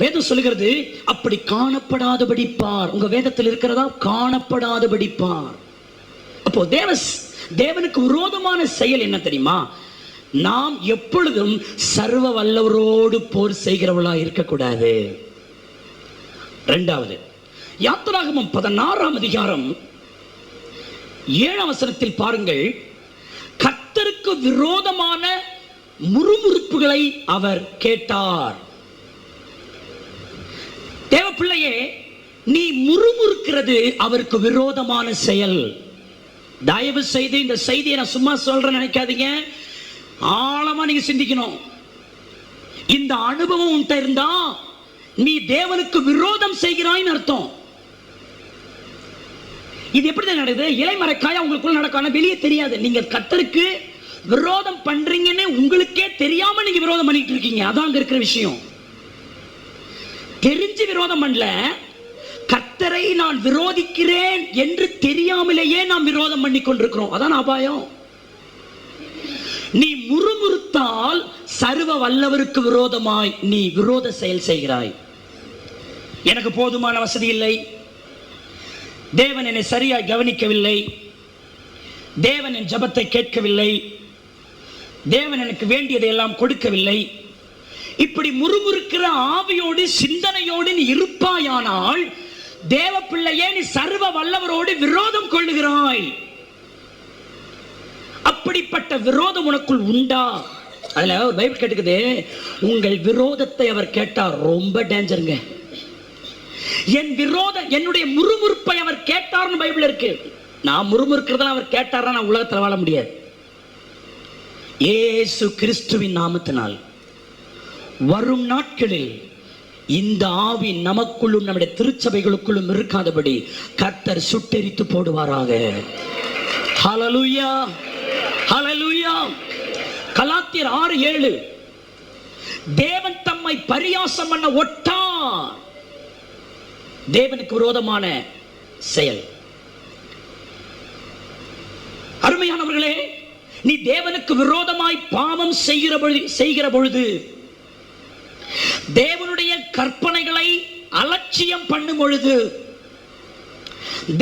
வேதம் சொல்லுகிறது, அப்படி காணப்படாதபடி பார். உங்க வேதத்தில் இருக்கிறதா? காணப்படாதபடி பார். அப்போ தேவனுக்கு விரோதமான செயல் என்ன தெரியுமா? நாம் எப்பொழுதும் சர்வ வல்லவரோடு போர் செய்கிறவளா இருக்கக்கூடாது. இரண்டாவது, யாத்திராகமம் 16ஆம் அதிகாரம் 7ஆம் வசனத்தில் பாருங்கள், கர்த்தருக்கு தேவனுக்கு விரோதமான முறுமுறுப்புகளை அவர் கேட்டார். தேவ பிள்ளையே, நீ முறுமுறுக்கிறது அவருக்கு விரோதமான செயல். தயவு செய்து இந்த செய்தியை நான் சும்மா சொல்றேன் நினைக்காதீங்க, ஆழமா நீங்க சிந்திக்கணும். இந்த அனுபவம் உன்கிட்ட இருந்தா நீ தேவனுக்கு விரோதம் செய்கிறாய்னு அர்த்தம். இது எப்படி தான் நடக்குது? இலைமறைக்காயா உங்களுக்குள்ள நடக்கும், வெளியே தெரியாது. நீங்க கர்த்தருக்கு விரோதம் பண்றீங்கன்னு உங்களுக்கே தெரியாம நீங்க விரோதம் பண்ணிட்டு இருக்கீங்க. அதான் அங்க இருக்கிற விஷயம். தெரிஞ்சு விரோதம் பண்ணல, கர்த்தரை நான் விரோதிக்கிறேன் என்று தெரியாமலேயே நாம் விரோதம் பண்ணி கொண்டிருக்கிறோம். அதான் அபாயம். நீ முறுமுறுத்தால் சர்வ வல்லவருக்கு விரோதமாய் நீ விரோத செயல் செய்கிறாய். எனக்கு போதுமான வசதி இல்லை, தேவன் என்னை சரியாய் கவனிக்கவில்லை, தேவன் என் ஜெபத்தை கேட்கவில்லை, தேவன் எனக்கு வேண்டியதை எல்லாம் கொடுக்கவில்லை. இப்படி முறுமுறுக்கிற ஆவியோடு சிந்தனையோடு நீ இருப்பாயானால் தேவ பிள்ளையே நீ சர்வ வல்லவரோடு விரோதம் கொள்ளுகிறாய். அப்படிப்பட்ட விரோதம் உனக்குள் உண்டா? அதுல ஒரு பைபிள் கேட்டுக்குது, உங்கள் விரோதத்தை அவர் கேட்டார். ரொம்ப டேஞ்சருங்க. என் விரோதம், என்னுடைய முறுமுறுப்பை அவர் கேட்டார்னு பைபிள் இருக்கு. நான் முறுமுறுக்கிறதெல்லாம் அவர் கேட்டார்னா நான் உலகத்தில் வாழ முடியாது. இயேசு கிறிஸ்துவின் நாமத்தினால் வரும் நாட்களில் இந்த ஆவி நமக்குள்ளும் நம்முடைய திருச்சபைகளுக்குள்ளும் இருக்காதபடி கர்த்தர் சுட்டெரித்து போடுவாராக. ஹல்லேலூயா, ஹல்லேலூயா. கலாத்தியர் 6:7, தேவன் தம்மை பரியாசம் பண்ண ஒட்டார். தேவனுக்கு விரோதமான செயல். அருமையானவர்களே, நீ தேவனுக்கு விரோதமாய் பாவம் செய்கிற பொழுது, தேவனுடைய கற்பனைகளை அலட்சியம் பண்ணும் பொழுது,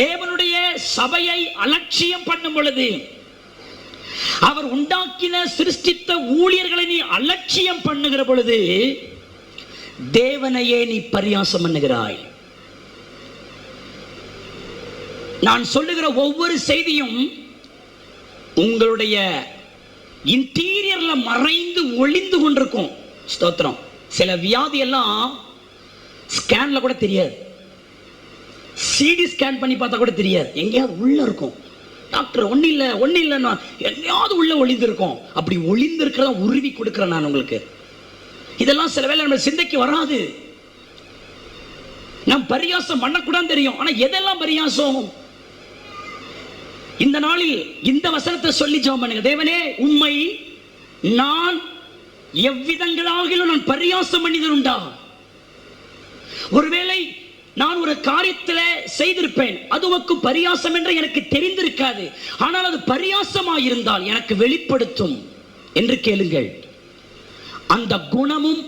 தேவனுடைய சபையை அலட்சியம் பண்ணும் பொழுது, அவர் உண்டாக்கின சிருஷ்டித்த ஊழியர்களை நீ அலட்சியம் பண்ணுகிற பொழுது தேவனையே நீ பரியாசம் பண்ணுகிறாய். நான் சொல்லுகிற ஒவ்வொரு செய்தியும் உங்களுடைய இன்டீரியர்ல மறைந்து ஒளிந்து கொண்டிருக்கும். ஸ்தோத்திரம். சில வியாதி எல்லாம் ஸ்கேன்ல கூட தெரியாது, சிடி ஸ்கேன் பண்ணி பார்த்தா கூட தெரியாது, எங்கேயாவது உள்ள இருக்கும். டாக்டர் ஒன்னும் இல்லைன்னா எங்கேயாவது உள்ள ஒளிந்து இருக்கும். அப்படி ஒளிந்து இருக்கிறத உருவி கொடுக்கிறேன் நான் உங்களுக்கு. இதெல்லாம் சில வேளை நம்ம சிந்தைக்கு வராது. நாம் பரியாசம் பண்ணக்கூடாது தெரியும், ஆனா எதெல்லாம் பரியாசம்? இந்த நாளில் இந்த வசனத்தை சொல்லி ஜெபம் பண்ணுங்க. தேவனே, உம்மை நான் எவ்விதங்களாகிலும் நான் பரியாசம் பண்ணியது உண்டா? ஒருவேளை நான் ஒரு காரியத்தில் செய்திருப்பேன், அது உமக்கு பரியாசம் என்று எனக்கு தெரிந்திருக்காது, ஆனால் அது பரியாசமாக இருந்தால் எனக்கு வெளிப்படுத்தும் என்று கேளுங்கள். அந்த குணமும்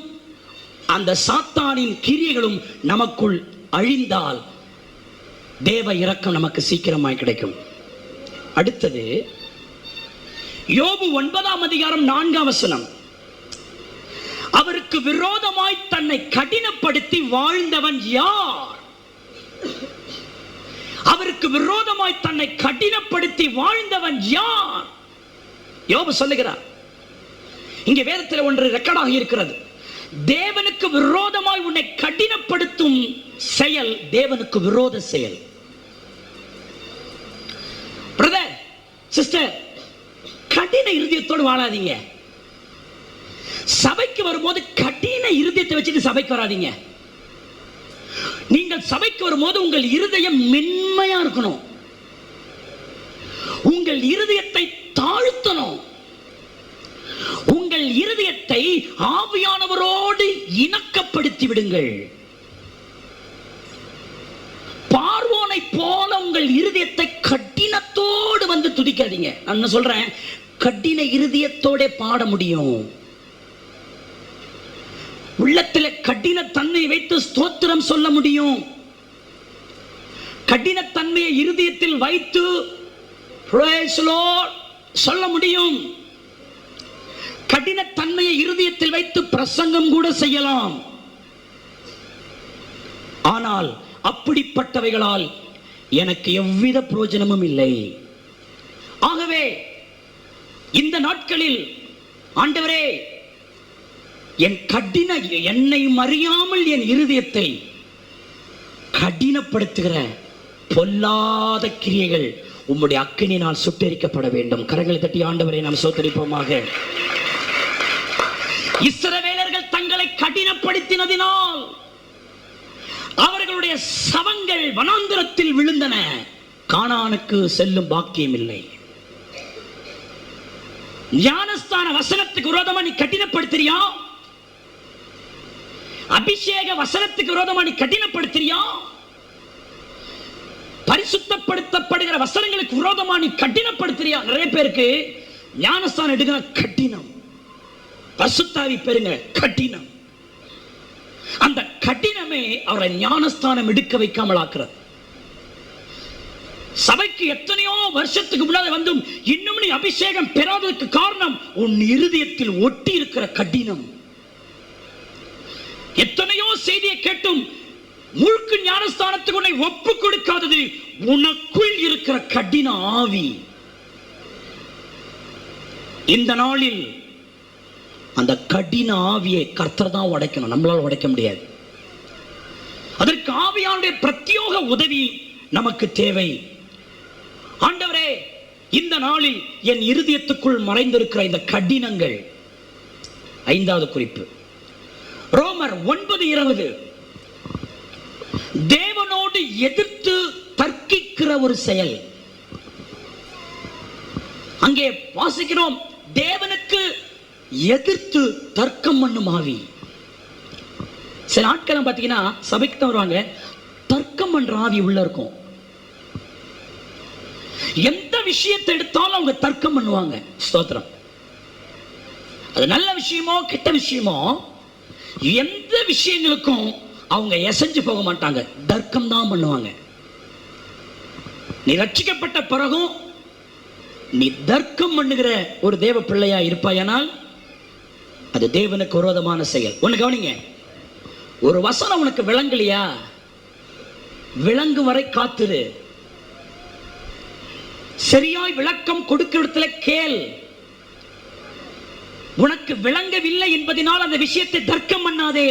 அந்த சாத்தானின் கிரியைகளும் நமக்குள் அழிந்தால் தேவ இரக்கம் நமக்கு சீக்கிரமாய் கிடைக்கும். அடுத்தது யோபு 9:4 அவருக்கு விரோதமாய் தன்னை கடினப்படுத்தி வாழ்ந்தவன் யார்? அவருக்கு விரோதமாய் தன்னை கடினப்படுத்தி வாழ்ந்தவன் யார்? யோபு சொல்லுகிறார். இங்கே வேதத்தில் ஒன்று ரெக்கார்டாகி இருக்கிறது. தேவனுக்கு விரோதமாய் உன்னை கடினப்படுத்தும் செயல் தேவனுக்கு விரோத செயல். பிரதர், சிஸ்டர், கடின இருதயத்தோடு வாழாதீங்க. சபைக்கு வரும்போது கடின இருதயத்தை வச்சுட்டு சபைக்கு வராதீங்க. நீங்கள் சபைக்கு வரும்போது உங்கள் இருதயம் மென்மையா இருக்கணும். உங்கள் இருதயத்தை தாழ்த்தணும். உங்கள் இருதயத்தை ஆவியானவரோடு இணக்கப்படுத்தி விடுங்கள். பார்வோனை போல உங்கள் இருதயத்தை கடினத்தோடு வந்து துதிக்காதீங்க. நான் சொல்றேன், கடின இருதயத்தோட பாட முடியும். உள்ளத்தில் கடின தன்மை வைத்து ஸ்தோத்திரம் சொல்ல முடியும். கடினத்தன்மையை இருதயத்தில் வைத்து praise Lord சொல்ல முடியும். கடினத்தன்மையை இருதயத்தில் வைத்து பிரசங்கம் கூட செய்யலாம். ஆனால் அப்படிப்பட்டவைகளால் எனக்கு எவ்வித பிரயோஜனமும் இல்லை. ஆகவே இந்த நாட்களில் ஆண்டவரே என்னை அறியாமல் என் இருதயத்தை கடினப்படுத்துகிற பொல்லாத கிரியைகள் உம்முடைய அக்கினியினால் சுட்டெரிக்கப்பட வேண்டும். கரங்களை தட்டி ஆண்டவரை நாம் சோத்தரிப்போமாக. இஸ்ரவேலர்கள் தங்களை கடினப்படுத்தினதினால் அவர்களுடைய சவங்கள் வனாந்தரத்தில் விழுந்தன. கானானுக்கு செல்லும் பாக்கியம் இல்லை. ஞானஸ்தான வசனத்துக்கு விரோதமா நீ கடினப்படுத்துறியா? அபிஷேக வசனத்துக்கு விரோதமா நீ கடினப்படுத்துறியா? பரிசுத்தப்படுத்தப்படுகிற வசனங்களுக்கு விரோதமா நீ கடினப்படுத்துறியா? நிறைய பேருக்கு ஞானஸ்தானம் எடுக்கிற கடினம், பரிசுத்தாவி பெறுங்க கடினம். அந்த கடினமே அவரை ஞானஸ்தானம் எடுக்க வைக்காமல் ஆக்குறது. சபைக்கு எத்தனையோ வருஷத்துக்கு முன்னாடி வந்தும் இன்னும் நீ அபிஷேகம் பெறாததற்கு காரணம் உன் இருதயத்தில் ஒட்டி இருக்கிற கடினம். எத்தனையோ செய்தியை கேட்டும் முழுக்கு ஞானஸ்தானத்துக்கு உன்னை ஒப்பு கொடுக்காதது உனக்குள் இருக்கிற கடின ஆவி. இந்த நாளில் அந்த கடின ஆவியை கர்த்தர் தான் உடைக்கணும், நம்மளால உடைக்க முடியாது. அதற்கு ஆவியானுடைய பிரத்யோக உதவி நமக்கு தேவை. ஆண்டவரே, இந்த நாளில் என் இருதயத்துக்குள் மறைந்திருக்கிற இந்த கடினங்கள். 5வது குறிப்பு, ரோமர் 9:20. தேவனோடு எதிர்த்து தர்க்கிக்கிற ஒரு செயல். அங்கே வாசிக்கிறோம், தேவனுக்கு எதிர்த்து தர்க்கம் பண்ணும் ஆவி. சில ஆட்கள் பார்த்தீங்கன்னா சபைக்கு தான் வருவாங்க, தர்க்கம் பண்ற ஆவி உள்ள இருக்கும். எந்த விஷயத்தை எடுத்தாலும் அவங்க தர்க்கம் பண்ணுவாங்க. ஸ்தோத்திரம். அது நல்ல விஷயமோ கெட்ட விஷயமோ எந்த விஷயங்களுக்கும் அவங்க எசைஞ்சு போக மாட்டாங்க, தர்க்கம் தான் பண்ணுவாங்க. நீ ரட்சிக்கப்பட்ட பிறகும் நீ தர்க்கம் பண்ணுகிற ஒரு தேவ பிள்ளையா இருப்பாயானால் அது தேவனுக்கு விரோதமான செயல். ஒண்ணு கவனிங்க, ஒரு வசனம் உனக்கு விளங்கலையா, விளங்கு வரை காத்திரு. சரியாய் விளக்கம் கொடுக்கிறதுல கேள். உனக்கு விளங்கவில்லை என்பதனால் அந்த விஷயத்தை தர்க்கம் பண்ணாதே.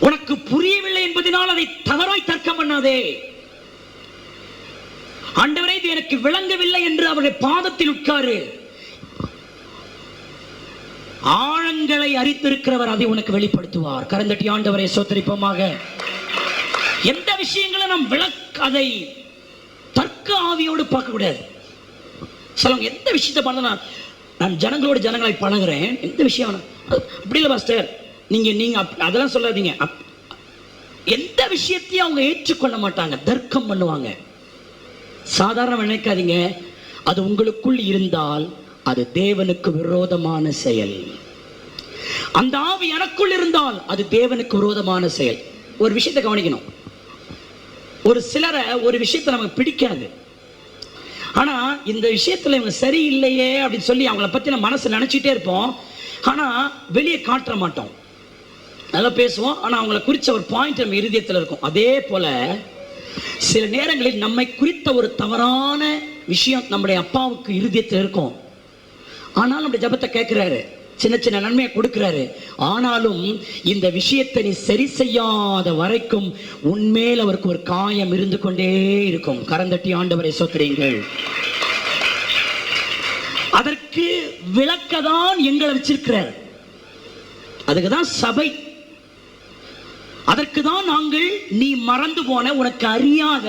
உனக்கு புரியவில்லை என்பதனால் அதை தவறாய் தர்க்கம் பண்ணாதே. ஆண்டவரே, இது எனக்கு விளங்கவில்லை என்று அவருடைய பாதத்தில் உட்காரு. ஆழங்களை அறிந்திருக்கிறவர் அதை உனக்கு வெளிப்படுத்துவார். கரந்தட்டி ஆண்டவரை சோத்தரிப்போமாக. எந்த விஷயங்களை நாம் அதை தர்க்க ஆவியோடு பார்க்க கூடாது. சொல்லுங்க, எந்த விஷயத்தை பண்ண நான் ஜனங்களோடு ஜனங்களை பழகுறேன், எந்த விஷயம் அப்படி இல்லை பாஸ்டர், நீங்க அதெல்லாம் சொல்லாதீங்க. எந்த விஷயத்தையும் அவங்க ஏற்றுக்கொள்ள மாட்டாங்க, தர்க்கம் பண்ணுவாங்க. சாதாரண நினைக்காதீங்க, அது உங்களுக்குள் இருந்தால் அது தேவனுக்கு விரோதமான செயல். அந்த ஆவி எனக்குள் இருந்தால் அது தேவனுக்கு விரோதமான செயல். ஒரு விஷயத்தை கவனிக்கணும், ஒரு சிலரை ஒரு விஷயத்தை நமக்கு பிடிக்காது, ஆனா இந்த விஷயத்துல இவங்க சரியில்லையே அப்படின்னு சொல்லி அவங்கள பத்தி நம்ம மனசு நினைச்சிட்டே இருப்போம். ஆனா வெளியே காட்ட மாட்டோம், நல்லா பேசுவோம், ஆனா அவங்கள குறிச்ச ஒரு பாயிண்ட் நம்ம இருதயத்தில் இருக்கும். அதே போல சில நேரங்களில் நம்மை குறித்த ஒரு தவறான விஷயம் நம்முடைய அப்பாவுக்கு இருதயத்தில் இருக்கும். ஆனாலும் நம்முடைய ஜபத்தை கேட்கிறாரு, சின்ன சின்ன நன்மையை கொடுக்கிறாரு. ஆனாலும் இந்த விஷயத்தை நீ சரி செய்யாத வரைக்கும் உன்மேல் அவருக்கு ஒரு காயம் இருந்து கொண்டே இருக்கும். கரந்தட்டி ஆண்டவரை சோத்திரீங்கள். அதற்கு விளக்கதான் எங்களை வச்சிருக்கிறார். அதுக்குதான் சபை. அதற்கு தான் நாங்கள் நீ மறந்து போன, உனக்கு அறியாத,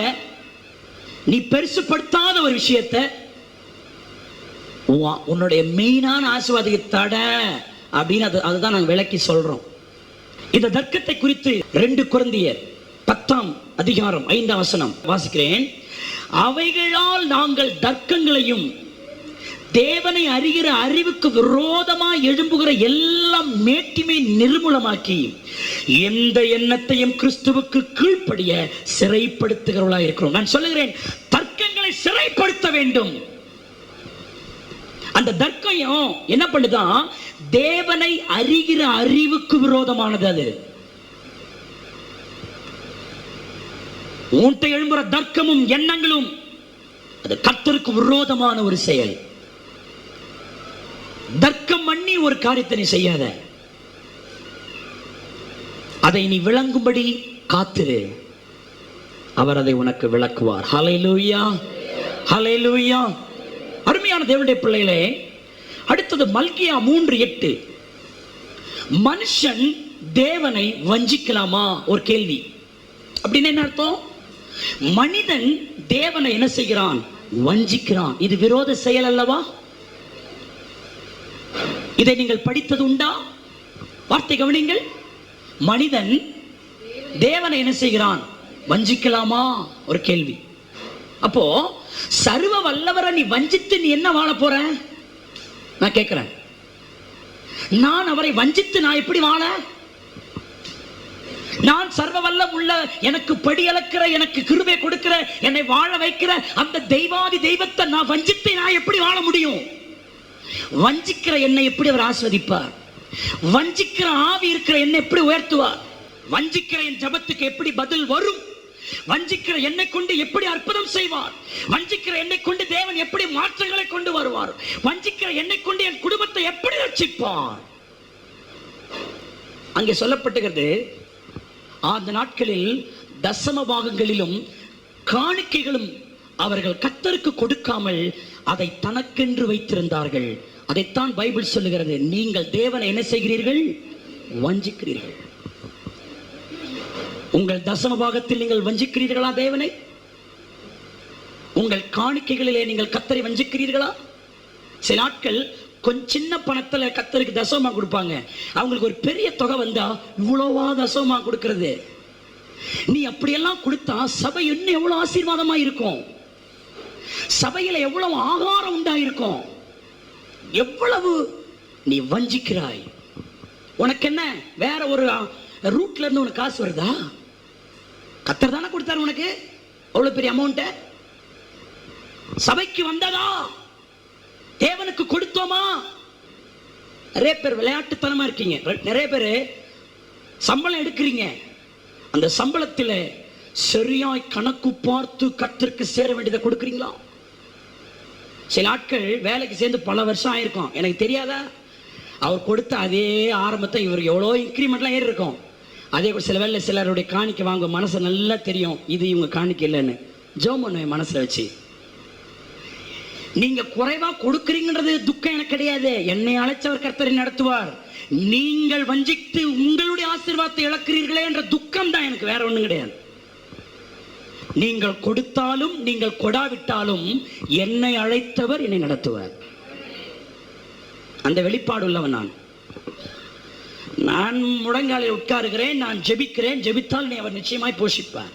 நீ பெருசுப்படுத்தாத ஒரு விஷயத்தை உன்னுடைய மெயினான ஆசீர்வாதத்தை தட அப்படின்னு அதுதான் நாங்கள் விளக்கி சொல்றோம். இந்த தர்க்கத்தை குறித்து 2 கொரிந்தியர் 10:5 வாசிக்கிறேன். அவைகளால் நாங்கள் தர்க்கங்களையும் தேவனை அறிகிற அறிவுக்கு விரோதமாய் எழும்புகிற எல்லாம் மேட்டிமை நிர்மூலமாக்கி எந்த எண்ணத்தையும் கிறிஸ்துவுக்கு கீழ்ப்படிய சிறைப்படுத்துகிறவர்களாக இருக்கிறோம். நான் சொல்லுகிறேன், தர்க்கங்களை சிறைப்படுத்த வேண்டும். அந்த தர்க்கம் என்ன பண்ணுதான், தேவனை அறிகிற அறிவுக்கு விரோதமானது. அது உன்கிட்ட எழும்புற தர்க்கமும் எண்ணங்களும் அது கர்த்தருக்கு விரோதமான ஒரு செயல். தர்க்கம் பண்ணி ஒரு காரியத்தை நீ செய்யாத, அதை நீ விளங்கும்படி காத்திரு, அவர் அதை உனக்கு விளக்குவார். ஹல்லேலூயா, ஹல்லேலூயா. அருமையான தேவனுடைய பிள்ளைகளே, அடுத்தது மல்கியா 3:8. மனுஷன் தேவனை வஞ்சிக்கலாமா? ஒரு கேள்வி. அப்படின்னு என்ன அர்த்தம்? மனிதன் தேவனை என்ன செய்கிறான்? வஞ்சிக்கிறான். இது விரோத செயல் அல்லவா? இதை நீங்கள் படித்தது உண்டா? வார்த்தை கவனிங்கள். மனிதன் தேவனை என்ன செய்கிறான்? வஞ்சிக்கலாமா? ஒரு கேள்வி. அப்போ சர்வ வல்லவரை நீ வஞ்சித்து நீ என்ன வாழ போற? நான் கேட்கிறேன். நான் அவரை வஞ்சித்து நான் எப்படி வாழ? நான் சர்வ வல்லம் உள்ள, எனக்கு படி அளக்கிற, எனக்கு கிருபை கொடுக்கிற, என்னை வாழ வைக்கிற அந்த தெய்வாதி தெய்வத்தை நான் வஞ்சித்து நான் எப்படி வாழ முடியும்? வஞ்சிக்கிற என்னை எப்படி அவர் ஆஸ்வதிப்பார்? வஞ்சிக்கிற ஆவி இருக்கிற என்னை எப்படி உயர்த்துவார்? வஞ்சிக்கிற என் ஜபத்துக்கு எப்படி பதில் வரும்? வஞ்சிக்கிற என்னை கொண்டு எப்படி அற்புதம் செய்வார்? வஞ்சிக்கிற என்னை கொண்டு தேவன் எப்படி மாற்றங்களை கொண்டு வருவார்? வஞ்சிக்கிற என்னை கொண்டு என் குடும்பத்தை எப்படி ரட்சிப்பார்? அங்கே சொல்லப்பட்டிருக்கிறது, அந்த நாட்களில் தசம பாகங்களிலும் காணிக்கைகளும் அவர்கள் கர்த்தருக்கு கொடுக்காமல் அதை தனக்கென்று வைத்திருந்தார்கள். அதைத்தான் பைபிள் சொல்லுகிறது, நீங்கள் தேவனை என்ன செய்கிறீர்கள்? வஞ்சிக்கிறீர்கள். உங்கள் தசம பாகத்தில் நீங்கள் வஞ்சிக்கிறீர்களா தேவனை? உங்கள் காணிக்கைகளிலே நீங்கள் கர்த்தரை வஞ்சிக்கிறீர்களா? சில ஆட்கள் கொஞ்சம் சின்ன பணத்துல கர்த்தருக்கு தசமமா கொடுப்பாங்க. அவங்களுக்கு ஒரு பெரிய தொகை வந்தா இவ்வளவா தசமமா கொடுக்கிறது? நீ அப்படியெல்லாம் கொடுத்தா சபை இன்னும் எவ்வளவு ஆசீர்வாதமா இருக்கும், சபையில எவ்வளவு ஆகாரம் உண்டாயிருக்கும். எவ்வளவு நீ வஞ்சிக்கிறாய். உனக்கு என்ன வேற ஒரு ரூட்ல இருந்து உனக்கு காசு வருதா? கர்த்தர் தானே கொடுத்தாரு உனக்கு அவ்வளவு பெரிய அமௌண்ட். சபைக்கு வந்ததா? தேவனுக்கு கொடுத்தோமா? நிறைய பேர் விளையாட்டுத்தனமா இருக்கீங்க. நிறைய பேர் சம்பளம் எடுக்கிறீங்க, அந்த சம்பளத்தில் சரியாய் கணக்கு பார்த்து கர்த்தருக்கு சேர வேண்டியதை கொடுக்குறீங்களா? சில ஆட்கள் வேலைக்கு சேர்ந்து பல வருஷம் ஆயிருக்கும், எனக்கு தெரியாதா? அவர் கொடுத்த அதே ஆரம்பத்தை இவருக்கு எவ்வளோ இன்க்ரிமெண்ட்லாம் ஏறி இருக்கும். அதே சில வேலை சிலருடைய காணிக்கை வாங்க மனசு நல்லா தெரியும், இது இவங்க காணிக்கை இல்லைன்னு. ஜெபம் பண்ணுவேன் மனசுல வச்சு. நீங்க குறைவா கொடுக்குறீங்கன்றது துக்கம் எனக்கு கிடையாது. என்னை அழைச்சவர் கர்த்தரை நடத்துவார். நீங்கள் வஞ்சித்து உங்களுடைய ஆசீர்வாதத்தை இழக்கிறீர்களே என்ற துக்கம் தான் எனக்கு, வேற ஒண்ணும் கிடையாது. நீங்கள் கொடுத்தாலும் நீங்கள் கொடாவிட்டாலும் என்னை அழைத்தவர் என்னை நடத்துவார். அந்த வெளிப்பாடு உள்ளவன் நான். நான் முழங்காலில் உட்காருகிறேன், நான் ஜெபிக்கிறேன், ஜெபித்தால் நீ அவர் நிச்சயமாய் போஷிப்பார்.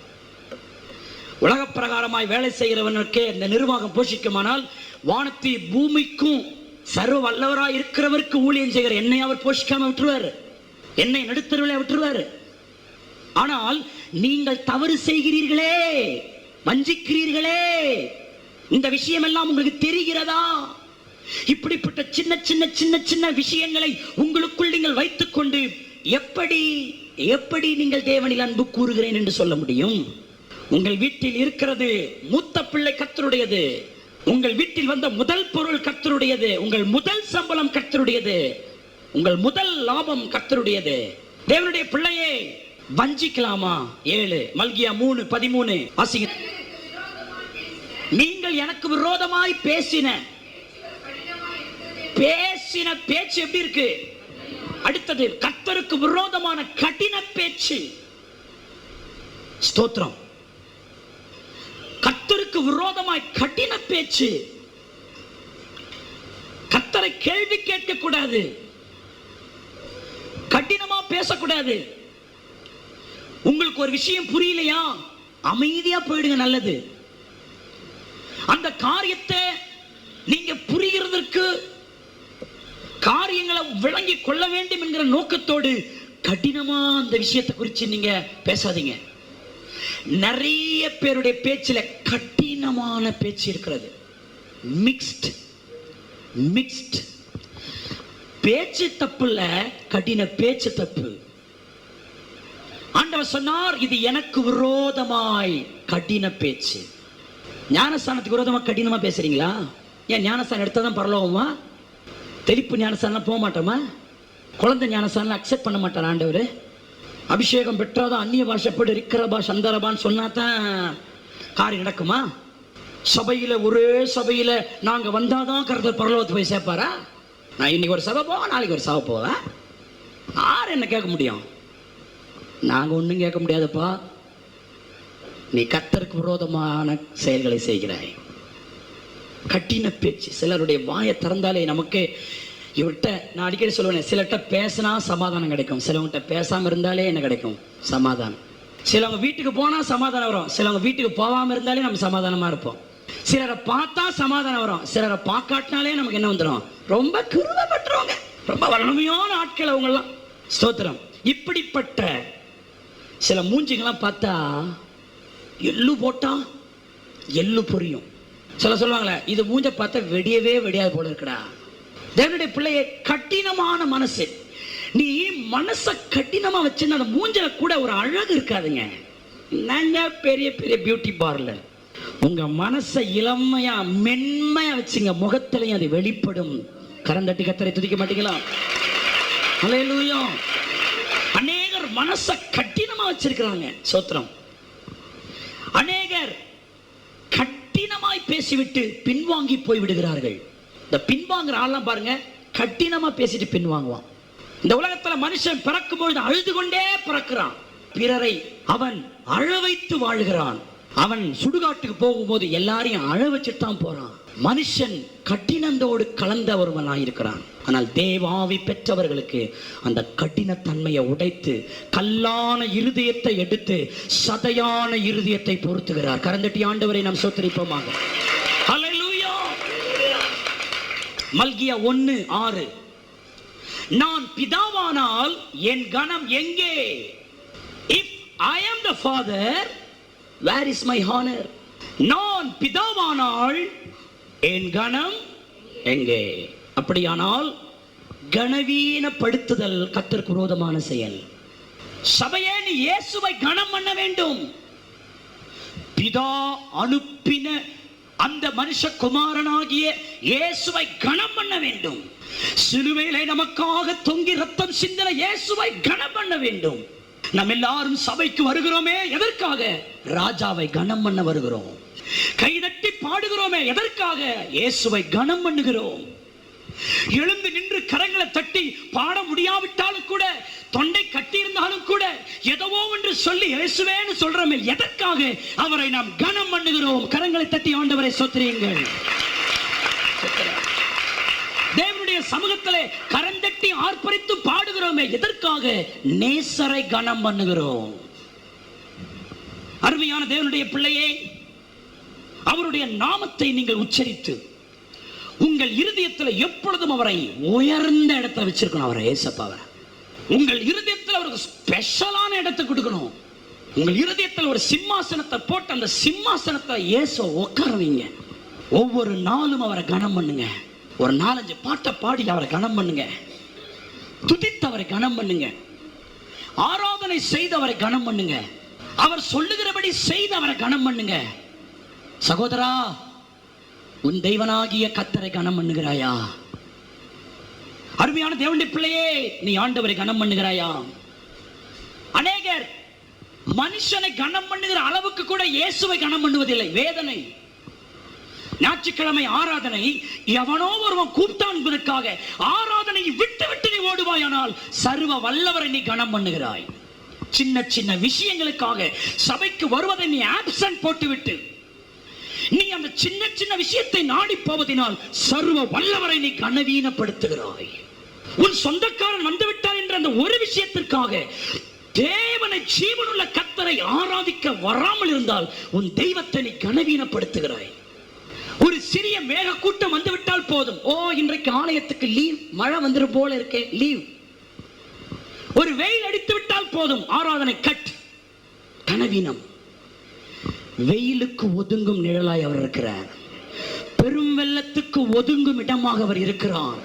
உலக பிரகாரமாய் வேலை செய்கிறவனுக்கே இந்த நிர்வாகம் போஷிக்குமானால் வானத்தை பூமிக்கும் சர்வ வல்லவராய் இருக்கிறவருக்கு ஊழியம் செய்கிற என்னை அவர் போஷிக்காம விட்டுருவார், என்னை நடுத்தருவிலே விட்டுருவார். ஆனால் நீங்கள் தவறு செய்கிறீர்களே, வஞ்சிக்கிறீர்களே, இந்த விஷயம் எல்லாம் உங்களுக்கு தெரிகிறதா? இப்படிப்பட்ட சின்ன சின்ன சின்ன சின்ன விஷயங்களை உங்களுக்குள் நீங்கள் வைத்துக் கொண்டு எப்படி நீங்கள் தேவனில் அன்பு கூறுகிறேன் என்று சொல்ல முடியும்? உங்கள் வீட்டில் இருக்கிறது மூத்த பிள்ளை கர்த்தருடையது. உங்கள் வீட்டில் வந்த முதல் பொருள் கர்த்தருடையது. உங்கள் முதல் சம்பளம் கர்த்தருடையது. உங்கள் முதல் லாபம் கர்த்தருடையது. தேவனுடைய பிள்ளையே, வஞ்சிக்கலாமா? 7 மல்கியா 3:13 வாசிங்க. நீங்கள் எனக்கு விரோதமாய் பேசின பேச்சு எப்படி இருக்கு? அடுத்தது கர்த்தருக்கு விரோதமான கடின பேச்சு. ஸ்தோத்திரம். கர்த்தருக்கு விரோதமாய் கடின பேச்சு. கர்த்தரை கேள்வி கேட்க கூடாது, கடினமா பேசக்கூடாது. உங்களுக்கு ஒரு விஷயம் புரியலையா, அமைதியா போயிடுங்க, நல்லது. அந்த காரியத்தை நீங்க புரிகிறதற்கு, காரியங்களை விளங்கி கொள்ள வேண்டும் என்கிற நோக்கத்தோடு கடினமா அந்த விஷயத்தை குறித்து நீங்க பேசாதீங்க. நிறைய பேருடைய பேச்சில கடினமான பேச்சு இருக்கிறது. மிக்ஸ்ட் பேச்சு தப்பு இல்ல, கடின பேச்சு தப்பு. ஆண்டவர் சொன்னார், இது எனக்கு விரோதமாய் கடின பேச்சு. ஞானஸ்தானத்துக்கு விரோதமாக கடினமா பேசுறீங்களா? ஏன் ஞானஸ்தானம் எடுத்தால் தான் பரலோகமா? தெளிப்பு ஞானஸ்தானம் போக மாட்டோமா? குழந்தை ஞானஸ்தானம் அக்செப்ட் பண்ண மாட்டார் ஆண்டவர். அபிஷேகம் பெற்றாதான் அந்நிய பாஷைப்படு இருக்கிறபா சந்தரபான்னு சொன்னா தான் காரியம் நடக்குமா? சபையில ஒரே சபையில நாங்க வந்தாதான் கர்த்தர் பரலோகத்தை போய் சேர்ப்பாரா? நான் இன்னைக்கு ஒரு சபை போவேன், நாளைக்கு ஒரு சபை போவேன். யார் என்ன கேட்க முடியும்? நாங்க ஒன்றும் கேட்க முடியாதுப்பா. நீ கர்த்தருக்கு விரோதமான செயல்களை செய்கிறாய். கட்டின பேச்சு. சிலருடைய வாயை திறந்தாலே நமக்கு இவர்கிட்ட நான் அடிக்கடி சொல்லுவேன், சிலர்கிட்ட பேசினா சமாதானம் கிடைக்கும், சிலவங்கிட்ட பேசாமல் இருந்தாலே என்ன கிடைக்கும்? சமாதானம். சிலவங்க வீட்டுக்கு போனால் சமாதானம் வரும், சிலவங்க வீட்டுக்கு போகாமல் இருந்தாலே நம்ம சமாதானமாக இருப்போம். சிலரை பார்த்தா சமாதானம் வரும், சிலரை பார்க்காட்டினாலே நமக்கு என்ன வந்துடும்? ரொம்ப கிருபை பெற்றவங்க, ரொம்ப வலிமையான ஆட்கள் அவங்கெல்லாம். ஸ்தோத்திரம். இப்படிப்பட்ட சில மூஞ்சிங்கெல்லாம் பார்த்தா எள்ளு போட்டா எள்ளு புரியும். சில சொல்லுவாங்களே, இது மூஞ்ச பார்த்தா வெடியவே வெடியாது போல இருக்கடா. தேவனுடைய பிள்ளைய கடினமான மனசு. நீ மனச கடினமா வச்சுன்னா அந்த மூஞ்சல கூட ஒரு அழகு இருக்காதுங்க. நாங்க பெரிய பெரிய பியூட்டி பார்லர். உங்க மனசை இளமையா மென்மையா வச்சுங்க, முகத்திலையும் அது வெளிப்படும். கரந்தட்டி கத்தரை துதிக்க மாட்டீங்களா? ஹல்லேலூயா. அநேகர் மனசை கடினமா வச்சிருக்கிறாங்க. சோத்திரம். அநேகர் கடினமாய் பேசிவிட்டு பின்வாங்கி போய் விடுகிறார்கள். இந்த பின்வாங்குற ஆள்லாம் பாருங்க, கடினமா பேசிட்டு பின்வாங்குவான். இந்த உலகத்துல மனுஷன் பிறக்கும் பொழுது அழுது கொண்டே பிறக்கிறான். பிறரை அவன் அழ வைத்து வாழ்கிறான். அவன் சுடுகாட்டுக்கு போகும்போது எல்லாரையும் அழ வச்சுட்டு தான் போறான். மனுஷன் கடினத்தோடு கலந்த ஒருவனாயிருக்கிறான். ஆனால் தேவாவி பெற்றவர்களுக்கு அந்த கடினத்தன்மையை உடைத்து கல்லான இருதயத்தை எடுத்து சதையான இருதயத்தை பொருத்துகிறார். கரந்தட்டி ஆண்டவரை நாம் ஸ்தோத்திரிப்போமாக. ஹல்லேலூயா. மல்கியா 1:6. நான் பிதாவானால் என் கனம் எங்கே? If I am the father, where is my honor? நான் பிதாவானால் என் கனம் எங்கே? அப்படியானால் கனவீனப்படுத்துதல் கர்த்தருக்கு விரோதமான செயல். சபையே, நீ இயேசுவை கனம் பண்ண வேண்டும். பிதா அனுப்பின அந்த மனுஷகுமாரனாகிய இயேசுவை கனம் பண்ண வேண்டும். சிலுவையிலே நமக்காக தொங்கி ரத்தம் சிந்தின இயேசுவை கனம் பண்ண வேண்டும். நம்ம எல்லாரும் சபைக்கு வருகிறோமே எதற்காக? ராஜாவை கனம் பண்ண வருகிறோம். கைதட்டி பாடுகிறோமே எதற்காக? இயேசுவை கனம் பண்ணுகிறோம். எழுந்து நின்று கரங்களை தட்டி பாட முடியாவிட்டாலும் கூட, தொண்டை கட்டி இருந்தாலும் கூட, எதவோ என்று சொல்லி இயேசுவேன்னு சொல்றோமே எதற்காக? அவரை நாம் கனம் பண்ணுகிறோம். கரங்களை தட்டி ஆண்டவரை ஸ்தோத்திரியுங்கள். தேவனுடைய சமூகத்திலே கரந்தட்டி ஆர்ப்பரித்து பாடுகிறோமே எதற்காக? நேசரை கனம் பண்ணுகிறோம். அருமையான தேவனுடைய பிள்ளையே, அவருடைய நாமத்தை நீங்கள் உச்சரித்து உங்கள் இருதயத்தில் எப்பொழுதும் அவரை உயர்ந்த இடத்துல வச்சிருக்கணும். அவரை ஏசப்பாவை உங்கள் இருதயத்தில் அவருக்கு ஸ்பெஷலான இடத்தை கொடுக்கணும். உங்கள் இருதயத்தில் ஒரு சிம்மாசனத்தை போட்டு அந்த சிம்மாசனத்தை இயேசு உட்கார வைங்க. ஒவ்வொரு நாளும் அவரை கனம் பண்ணுங்க. ஒரு 4-5 பாட்டை பாடி அவரை கனம் பண்ணுங்க. துதித்து அவரை கனம் பண்ணுங்க. ஆராதனை செய்து அவரை கனம் பண்ணுங்க. அவர் சொல்லுகிறபடி செய்து அவரை கனம் பண்ணுங்க. சகோதரா, உன் தெய்வனாகிய கர்த்தரை கனம் பண்ணுகிறாயா? அருமையான தேவனுடைய பிள்ளையே, நீ ஆண்டவரை கனம் பண்ணுகிறாயா? அநேகர் மனுஷனை கனம் பண்ணுகிற அளவுக்கு கூட இயேசுவை கனம் பண்ணுவதில்லை. வேதனை. ஞாயிற்றுக்கிழமை ஆராதனை எவனோ ஒருவன் கூப்பிட்டான் என்பதற்காக ஆராதனை விட்டு விட்டு நீ ஓடுவாயானால் சர்வ வல்லவரை நீ கனம் பண்ணுகிறாய். சின்ன சின்ன விஷயங்களுக்காக சபைக்கு வருவதை நீ ஆப்சென்ட் போட்டுவிட்டு நீ அந்த சின்ன சின்ன விஷயத்தை நாடி போவதனால் சர்வ வல்லவரை நீ கனவீனப்படுத்துகிறாய். உன் சொந்தக்காரன் வந்துவிட்டார் என்ற அந்த ஒரு விஷயத்திற்காக தேவனை ஜீவனுள்ள கர்த்தரை ஆராதிக்க வராமல் இருந்தால் உன் தெய்வத்தை நீ கனவீனப்படுத்துகிறாய். ஒரு சிறிய மேக கூட்டம் வந்துவிட்டால் போதும், ஓ இன்றைக்கு ஆலயத்துக்கு லீவ், மழை வந்துடும் போல இருக்கே லீவ். ஒரு வெயில் அடித்து விட்டால் போதும், ஆராதனை கட். கனவீனம். வெயிலுக்கு ஒதுங்கும் நிழலாய் அவர் இருக்கிறார். பெரும் வெள்ளத்துக்கு ஒதுங்கும் இடமாக அவர் இருக்கிறார்.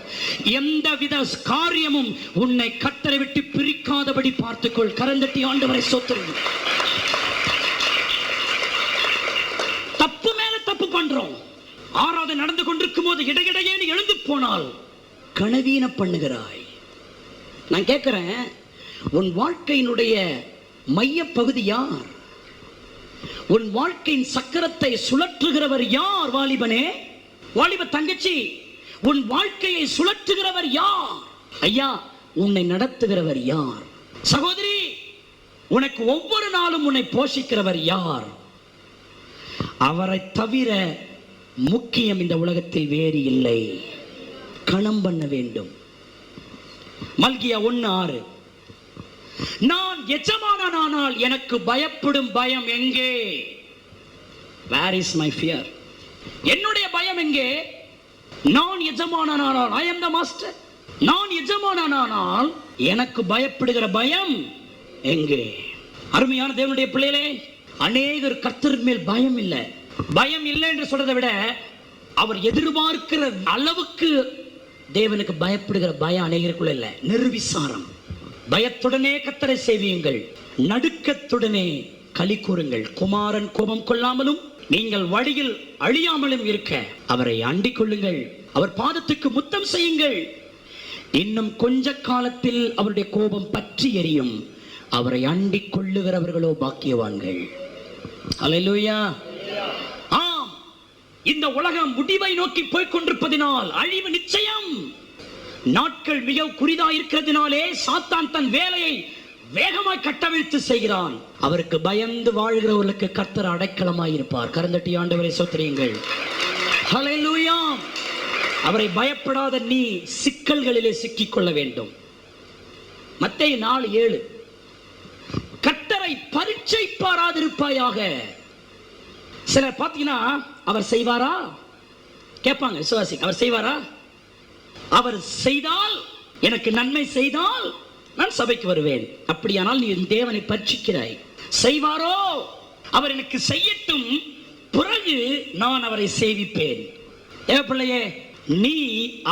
எந்தவித காரியமும் உன்னை கர்த்தரை விட்டு பிரிக்காதபடி பார்த்துக்கொள். கரந்தட்டி ஆண்டவரை ஸ்தோத்திரம். தப்பு மேல இப்பொழுது இடையிடையே எழுந்து போனால் கனவீன பண்ணுகிறாய். நான் கேட்கிறேன், உன் வாழ்க்கையினுடைய மைய பகுதி யார்? உன் வாழ்க்கையின் சக்கரத்தை சுழற்றுகிறவர் யார்? வாலிபனே, வாலிப தங்கச்சி, உன் வாழ்க்கையை சுழற்றுகிறவர் யார்? ஐயா, உன்னை நடத்துகிறவர் யார்? சகோதரி, உனக்கு ஒவ்வொரு நாளும் உன்னை போஷிக்கிறவர் யார்? அவரை தவிர முக்கியம் இந்த உலகத்தில் வேறு இல்லை. கணம் பண்ண வேண்டும். மல்கியா 1:6, நான் எஜமானனானால் எனக்கு பயப்படும் பயம் எங்கே? Where is my fear? என்னுடைய பயம் எங்கே? நான் எஜமானனானால், I am the master. நான் எஜமானனானால் எனக்கு பயப்படுகிற பயம் எங்கே? அருமையான தேவனுடைய பிள்ளைகளே, அநேகர் கர்த்தர் மேல் பயம் இல்லை. பயம் இல்லை என்று சொல்றதை விட அவர் எதிர்பார்க்கிற அளவுக்கு தேவனுக்கு பயப்படுகிற பயம் அநேகருக்குள்ள இல்லை. நிர்விசாரம். பயத்துடனே கர்த்தரை சேவியுங்கள், நடுக்கத்துடனே களி கூறுங்கள். குமாரன் கோபம் கொள்ளாமலும் நீங்கள் வழியில் அழியாமலும் இருக்க அவரை அண்டிக் கொள்ளுங்கள். அவர் பாதத்துக்கு முத்தம் செய்யுங்கள். இன்னும் கொஞ்ச காலத்தில் அவருடைய கோபம் பற்றி எரியும். அவரை அண்டிக் கொள்ளுகிறவர்களோ பாக்கியவான்கள். அல்லேலூயா. ஆம், இந்த உலகம் முடிவை நோக்கி போய்க் கொண்டிருப்பதினால் அழிவு நிச்சயம். நாட்கள் மிக குறிதாயிருக்கிறதுனாலே சாத்தான் தன் வேலையை வேகமாய் கட்டவிழ்த்து செய்கிறான். அவருக்கு பயந்து வாழ்கிறவர்களுக்கு கர்த்தர் அடைக்கலமாய் இருப்பார். கரந்தட்டி ஆண்டவரை ஸ்தோத்திரியுங்கள். ஹல்லேலூயா. அவரை பயப்படாத நீ சிக்கல்களிலே சிக்கிக் கொள்ள வேண்டும். மத்தேயு 4:7, கர்த்தரை பரீட்சை பாராதிருப்பாயாக. சிலர் பார்த்தீங்கன்னா, அவர் செய்வாரா கேட்பாங்க விசுவாசி. அவர் செய்வாரா? அவர் செய்தால், எனக்கு நன்மை செய்தால் நான் சபைக்கு வருவேன். அப்படியானால் நீ தேவனை பரீட்சிக்கிறாய். செய்வாரோ? அவர் எனக்கு செய்யட்டும், பிறகு நான் அவரை சேவிப்பேன். பிள்ளையே, நீ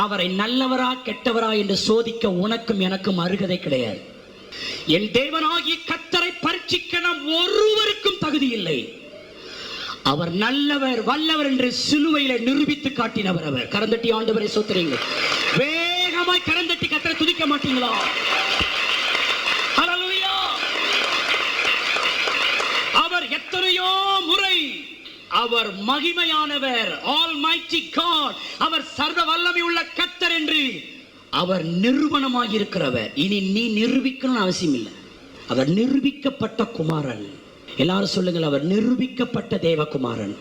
அவரை நல்லவரா கெட்டவரா என்று சோதிக்க உனக்கும் எனக்கும் அருகதை கிடையாது. என் தேவனாகிய கர்த்தரை பரீட்சிக்க நாம் ஒருவருக்கும் தகுதி இல்லை. அவர் நல்லவர் வல்லவர் என்று சிலுவையில நிரூபித்து காட்டினவர் அவர். கரந்தட்டி ஆண்டவரை ஸ்தோத்திரியுங்கள். வேகமாய் கரந்தட்டி கர்த்தரை துதிக்க மாட்டீங்களா? ஹல்லேலூயா. அவர் எத்தனையோ முறை அவர் மகிமையானவர், ஆல்மைட்டி காட், அவர் சர்வ வல்லமை உள்ள கர்த்தர் என்று அவர் நிரூபணமாக இருக்கிறவர். இனி நீ நிரூபிக்கணும்னு அவசியம் இல்லை. அவர் நிரூபிக்கப்பட்ட குமாரன். எல்லாரும் சொல்லுங்கள், அவர் நிரூபிக்கப்பட்ட தேவகுமாரன்.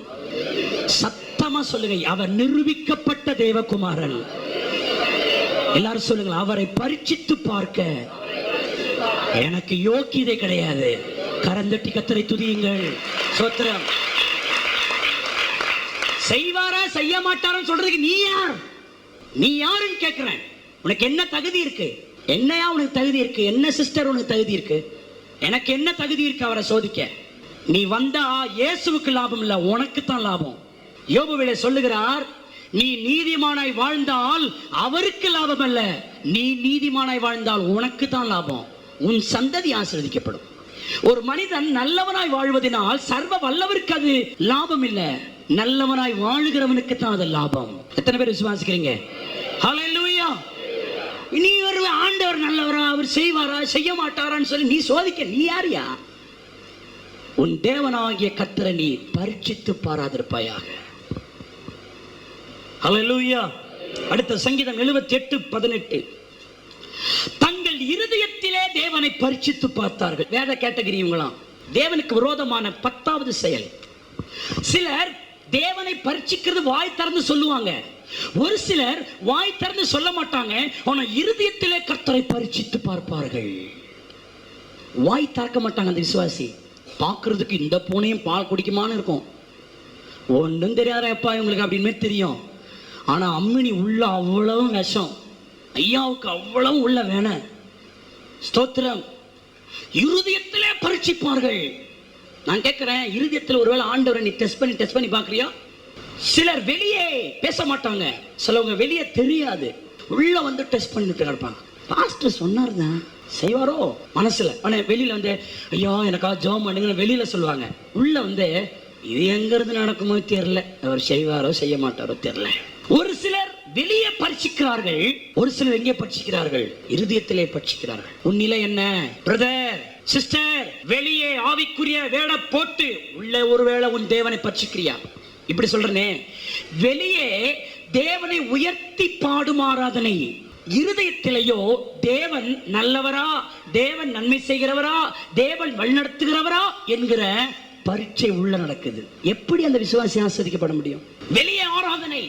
சத்தமா சொல்லுங்க, அவர் நிரூபிக்கப்பட்ட தேவகுமாரன். எல்லாரும் சொல்லுங்கள், அவரை பரீட்சித்து பார்க்க எனக்கு யோக்கியதை கிடையாது. கரந்தட்டி கர்த்தரை துதியுங்கள். ஸ்தோத்திரம். செய்வாரா செய்ய மாட்டாரான்னு சொல்றதுக்கு நீ யார்? நீ யாருன்னு கேட்கிறேன். உனக்கு என்ன தகுதி இருக்கு? என்னையா உனக்கு தகுதி இருக்கு? என்ன சிஸ்டர் உனக்கு தகுதி இருக்கு? எனக்கு என்ன தகுதி இருக்கு அவரை சோதிக்க? நீ வந்தா இயேசுவுக்கு லாபம் இல்ல, உனக்கு தான் லாபம். யோபுவிலே சொல்லுகிறார், நீ நீதிமானாய் வாழ்ந்தால் அவருக்கு லாபம் அல்ல, நீ நீதிமானாய் வாழ்ந்தால் உனக்கு தான் லாபம். உன் சந்ததி ஆசீர்வதிக்கப்படும். ஒரு மனிதன் நல்லவனாய் வாழ்வதனால் சர்வ வல்லவருக்கு அது லாபம் இல்ல, நல்லவனாய் வாழுகிறவனுக்கு தான் அது லாபம். எத்தனை பேர் விசுவாசிக்கிறீங்க? ஹல்லேலூயா. நீ ஒரு ஆண்டவர் நல்லவரா, அவர் செய்வாரா செய்ய மாட்டாரான்னு சொல்லி நீ சோதிக்க நீ யாரியா? உன் தேவனாகிய கர்த்தரை நீ பரீட்சித்து பாராதிருப்பாயாக. ஹல்லேலூயா. அடுத்த சங்கீதம் 78:18, தங்கள் இருதயத்திலே தேவனை பரீட்சித்து பார்த்தார்கள். வேத கேட்டகரி இவங்களாம் தேவனுக்கு விரோதமான 10வது செயல். சிலர் தேவனை பரீட்சிக்கிறது வாய் திறந்து சொல்லுவாங்க, ஒரு சிலர் வாய் திறந்து சொல்ல மாட்டாங்க, ஆனா இருதயத்திலே கர்த்தரை பரீட்சித்து பார்ப்பார்கள். வாய் திறக்க மாட்டாங்க அந்த விசுவாசி. பார்க்கறதுக்கு இந்த பூனையும் பால் குடிக்குமான்னு இருக்கும், ஒன்றும் தெரியாத எப்பா இவங்களுக்கு அப்படின்னு தெரியும். ஆனா அம்மினி உள்ள அவ்வளவும் விஷம், ஐயாவுக்கு அவ்வளவு உள்ள வேணாம். ஸ்தோத்திரம். இருதயத்திலே பரீட்சிப்பார்கள். நான் கேட்கிறேன், இருதயத்தில் ஒருவேளை ஆண்டவரை நீ டெஸ்ட் பண்ணி பார்க்கறியா? சிலர் வெளியே பேச மாட்டாங்க, சிலவங்க வெளியே தெரியாது, உள்ள வந்து டெஸ்ட் பண்ணிட்டு இருப்பாங்க. பாஸ்டர் சொன்னார்தான் செய்வாரோ மனசுல, ஆனா வெளியில வந்து ஐயா எனக்காக ஜெபம் பண்ணுங்க வெளியில சொல்லுவாங்க, உள்ள வந்து இது எங்க இருந்து நடக்குமோ தெரியல, அவர் செய்வாரோ செய்ய மாட்டாரோ தெரியல. ஒரு சிலர் வெளியே பரிசிக்கிறார்கள், ஒரு சிலர் எங்கே பரிசிக்கிறார்கள்? இருதயத்திலே பரிசிக்கிறார்கள். உன் நிலை என்ன பிரதர் சிஸ்டர்? வெளியே ஆவிக்குரிய வேட போட்டு உள்ளே ஒருவேளை உன் தேவனை பரிசிக்கிறியா? இப்படி சொல்றனே, வெளியே தேவனை உயர்த்தி பாடும் ஆராதனை, இருதயத்திலேயோ தேவன் நல்லவரா, தேவன் நன்மை செய்கிறவரா, தேவன் வழிநடத்துகிறவரா என்கிற பரீட்சை உள்ள நடக்குது. எப்படி அந்த விசுவாசி ஆசீர்வதிக்கப்பட முடியும்? வெளியே ஆராதனை,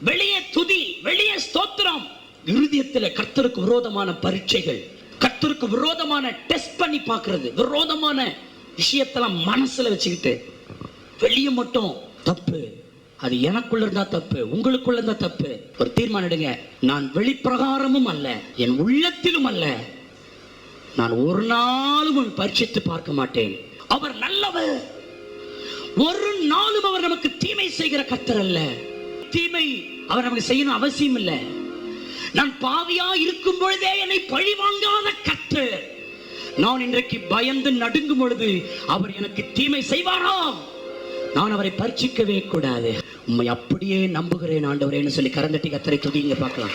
வெளியே துதி, வெளியே ஸ்தோத்திரம், இருதயத்தில் கர்த்தருக்கு விரோதமான பரீட்சைகள், கர்த்தருக்கு விரோதமான டெஸ்ட் பண்ணி பார்க்கிறது, விரோதமான விஷயத்தெல்லாம் மனசுல வச்சுக்கிட்டு வெளியே மட்டும் தப்பு, அது எனக்குள்ள இருந்தா தப்பு, உங்களுக்குள்ள இருந்தா தப்பு. ஒரு தீர்மானம் எடுங்க, நான் வெளிப்பிரகாரமும் அல்ல, என் உள்ளத்திலும் அல்ல, நான் ஒரு நாளும் பரிசித்து பார்க்க மாட்டேன். அவர் நல்லவர், ஒரு நாளும் அவர் நமக்கு தீமை செய்கிற கர்த்தர் அல்ல. தீமை அவர் நமக்கு செய்யணும் அவசியம் இல்லை. நான் பாவியா இருக்கும் பொழுதே என்னை பழி வாங்காத கர்த்தர், நான் இன்றைக்கு பயந்து நடுங்கும் பொழுது அவர் எனக்கு தீமை செய்வாரா? நான் அவரை பரிசிக்கவே கூடாது. உம்மை அப்படியே நம்புகிறேன் ஆண்டவரேன்னு சொல்லி கரந்தட்டி கர்த்தரை துதிங்க பார்க்கலாம்.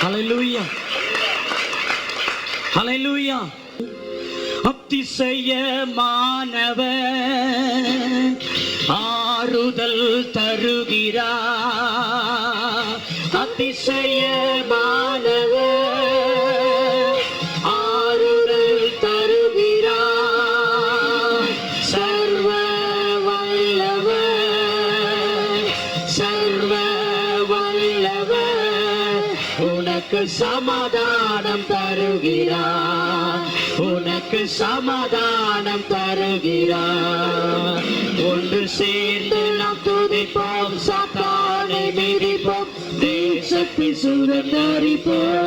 ஹல்லேலூயா, ஹல்லேலூயா. அதிசயமானவர் ஆறுதல் தருகிறார், அதிசயமானவர் ஆறுதல் தருகிறார், சர்வ வல்லவர், சர்வ வல்லவர் உனக்கு சமாதானம் தருகிறார், உனக்கு சமாதானம் தருகிறார். ஒன்று சேர்ந்து நாம் துதிப்போம், சாத்தானை மிதிப்போம், தேசத்தை சுதந்தரிப்போம்.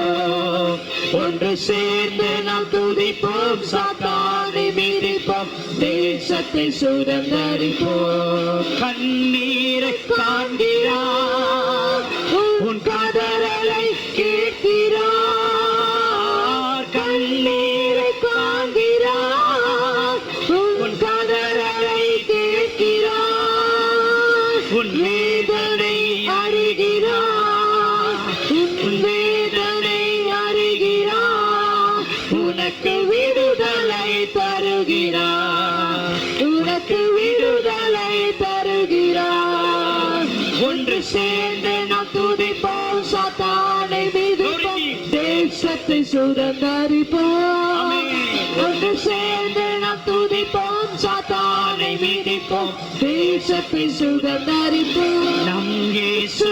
ஒன்று சேர்ந்து நாம் துதிப்போம், சாத்தானை மிதிப்போம், தேசத்தை சுதந்தரிப்போம். கண்ணீரை காண்கிறார், உன் கதறலை கேட்கிறார், கண்ணீரை காண்கிறார், உன் கதறலை கேட்கிறார், உன் வேதனை அறிகிறார், உன் வேதனை அறிகிறார், உனக்கு விடுதலை தருகிறார், உனக்கு விடுதலை தருகிறார். ஒன்று சேர்ந்து நாம் துதிப்போம், சாத்தானை மிதிப்போம், தேசத்தை சுதந்தரிப்போம். ஒன்று சேர்ந்து நாம் துதிப்போம், சாத்தானை மிதிப்போம், தேசத்தை சுதந்தரிப்போம். நம் இயேசு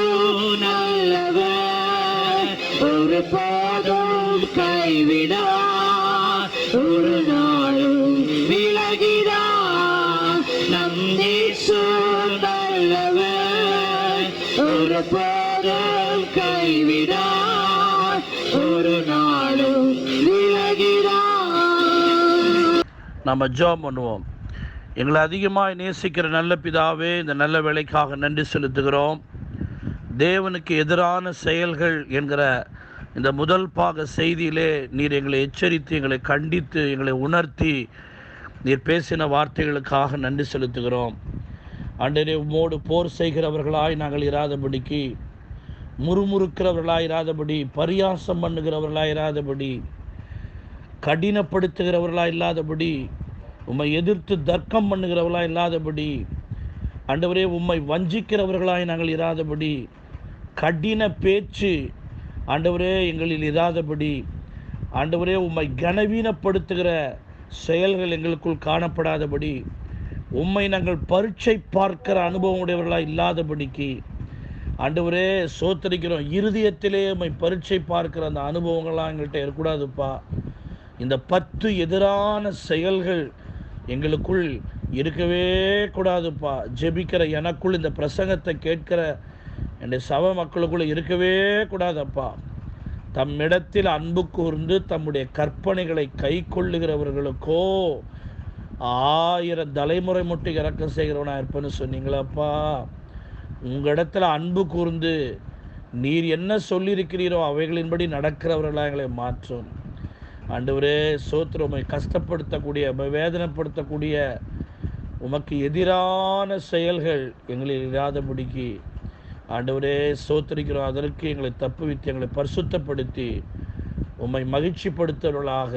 நல்லவர், ஒரு போதும் கைவிடார், ஒரு நாளும் விலகிடார். நம் இயேசு நல்லவர், ஒரு போதும் கைவிடார், ஒரு நாளும் விலகிடார். நம்ம ஜெபம் பண்ணுவோம். எங்களை அதிகமாக நேசிக்கிற நல்ல பிதாவே, இந்த நல்ல வேலைக்காக நன்றி செலுத்துகிறோம். தேவனுக்கு எதிரான செயல்கள் என்கிற இந்த முதல் பாக செய்தியிலே நீர் எங்களை எச்சரித்து, எங்களை கண்டித்து, எங்களை உணர்த்தி நீர் பேசின வார்த்தைகளுக்காக நன்றி செலுத்துகிறோம். ஆண்டவரே, உம்மோடு போர் செய்கிறவர்களாய் நாங்கள் இராதபடிக்கு, முறுமுறுக்கிறவர்களாய் இராதபடி, பரியாசம் பண்ணுகிறவர்களாய் இராதபடி, கடினப்படுத்துகிறவர்களாய் இல்லாதபடி, உம்மை எதிர்த்து தர்க்கம் பண்ணுகிறவர்களாய் இல்லாதபடி, ஆண்டவரே உம்மை வஞ்சிக்கிறவர்களாய் நாங்கள் இராதபடி, கடின பேச்சு ஆண்டவரே எங்களில் இராதபடி, ஆண்டவரே உம்மை கனவீனப்படுத்துகிற செயல்கள் எங்களுக்குள் காணப்படாதபடி, உம்மை நாங்கள் பரீட்சை பார்க்கிற அனுபவம் உடையவர்களாக இல்லாதபடிக்கு ஆண்டவரே சோத்தரிக்கிறோம். இருதயத்திலே உம்மை பரீட்சை பார்க்கிற அந்த அனுபவங்கள்லாம் எங்கள்கிட்ட இருக்கக்கூடாதுப்பா. இந்த 10 எதிரான செயல்கள் எங்களுக்குள் இருக்கவே கூடாதுப்பா. ஜெபிக்கிற எனக்குள், இந்த பிரசங்கத்தை கேட்கிற என்னுடைய சப மக்களுக்குள்ள இருக்கவே கூடாதப்பா. தம்மிடத்தில் அன்பு கூர்ந்து தம்முடைய கற்பனைகளை கை கொள்ளுகிறவர்களுக்கோ 1000 தலைமுறை மட்டும் இறக்கம் செய்கிறவனா இருப்பேன்னு சொன்னீங்களாப்பா. உங்கள் இடத்துல அன்பு கூர்ந்து நீர் என்ன சொல்லியிருக்கிறீரோ அவைகளின்படி நடக்கிறவர்களாக எங்களை மாற்றும். ஆண்டவரே சோத்திரம், உம்மை கஷ்டப்படுத்தக்கூடிய, உம்மை வேதனைப்படுத்தக்கூடிய, உமக்கு எதிரான செயல்கள் எங்களில் இராதபடிக்கு ஆண்டவரே ஸ்தோத்திரிக்கிறோம். அதற்கு எங்களை தப்புவித்து எங்களை பரிசுத்தப்படுத்தி உம்மை மகிழ்ச்சிப்படுத்துகிறவர்களாக,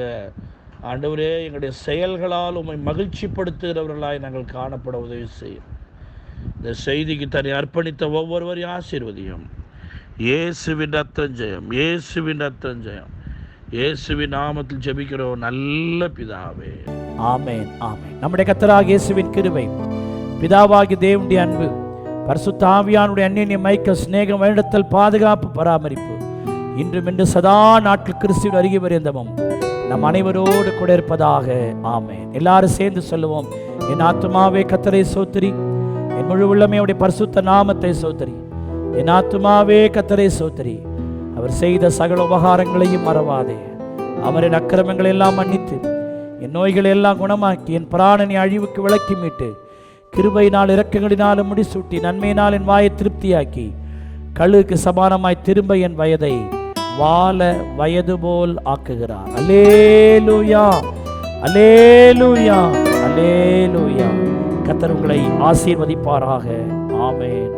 ஆண்டவரே எங்களுடைய செயல்களால் உம்மை மகிழ்ச்சிப்படுத்துகிறவர்களாய் நாங்கள் காணப்பட உதவி செய்யும். இந்த செய்திக்கு தன்னை அர்ப்பணித்த ஒவ்வொருவரையும் ஆசீர்வதியும். இயேசுவின் ரத்தம் ஜெயம், இயேசுவின் ரத்தம் ஜெயம். இயேசுவின் நாமத்தில் ஜெபிக்கிறோம் நல்ல பிதாவே, ஆமென், ஆமென். நம்முடைய கர்த்தராகிய இயேசுவின் கிருபை, பிதாவாகிய தேவனுடைய அன்பு, பரிசுத்த ஆவியானுடைய அந்நிய மைக்கல் சிநேகம், வழிநடத்தல், பாதுகாப்பு, பராமரிப்பு இன்றும் இன்று சதா நாட்கள் கிறிஸ்துவின் அருகே பரியந்தமும் நம் அனைவரோடு கூட இருப்பதாக. ஆமென். எல்லாரும் சேர்ந்து சொல்லுவோம். என் ஆத்துமாவே கர்த்தரை ஸ்தோத்திரி, என் முழு உள்ளமே அவருடைய பரிசுத்த நாமத்தை ஸ்தோத்திரி. என் ஆத்துமாவே கர்த்தரை ஸ்தோத்திரி, அவர் செய்த சகல உபகாரங்களையும் மறவாதே. அவரின் அக்கிரமங்களை எல்லாம் மன்னித்து, என் நோய்களை எல்லாம் குணமாக்கி, என் பிராணனை அழிவுக்கு விலக்கி மீட்டு, கிருபையினால் இரக்கங்களினாலும் முடிசூட்டி, நன்மையினால் என் வாயை திருப்தியாக்கி, கழுகுக்கு சமானமாய் திரும்ப என் வயதை வாழ வயது போல் ஆக்குகிறார். அல்லேலூயா, அல்லேலூயா, அல்லேலூயா. கர்த்தர் உங்களை ஆசீர்வதிப்பாராக. ஆமென்.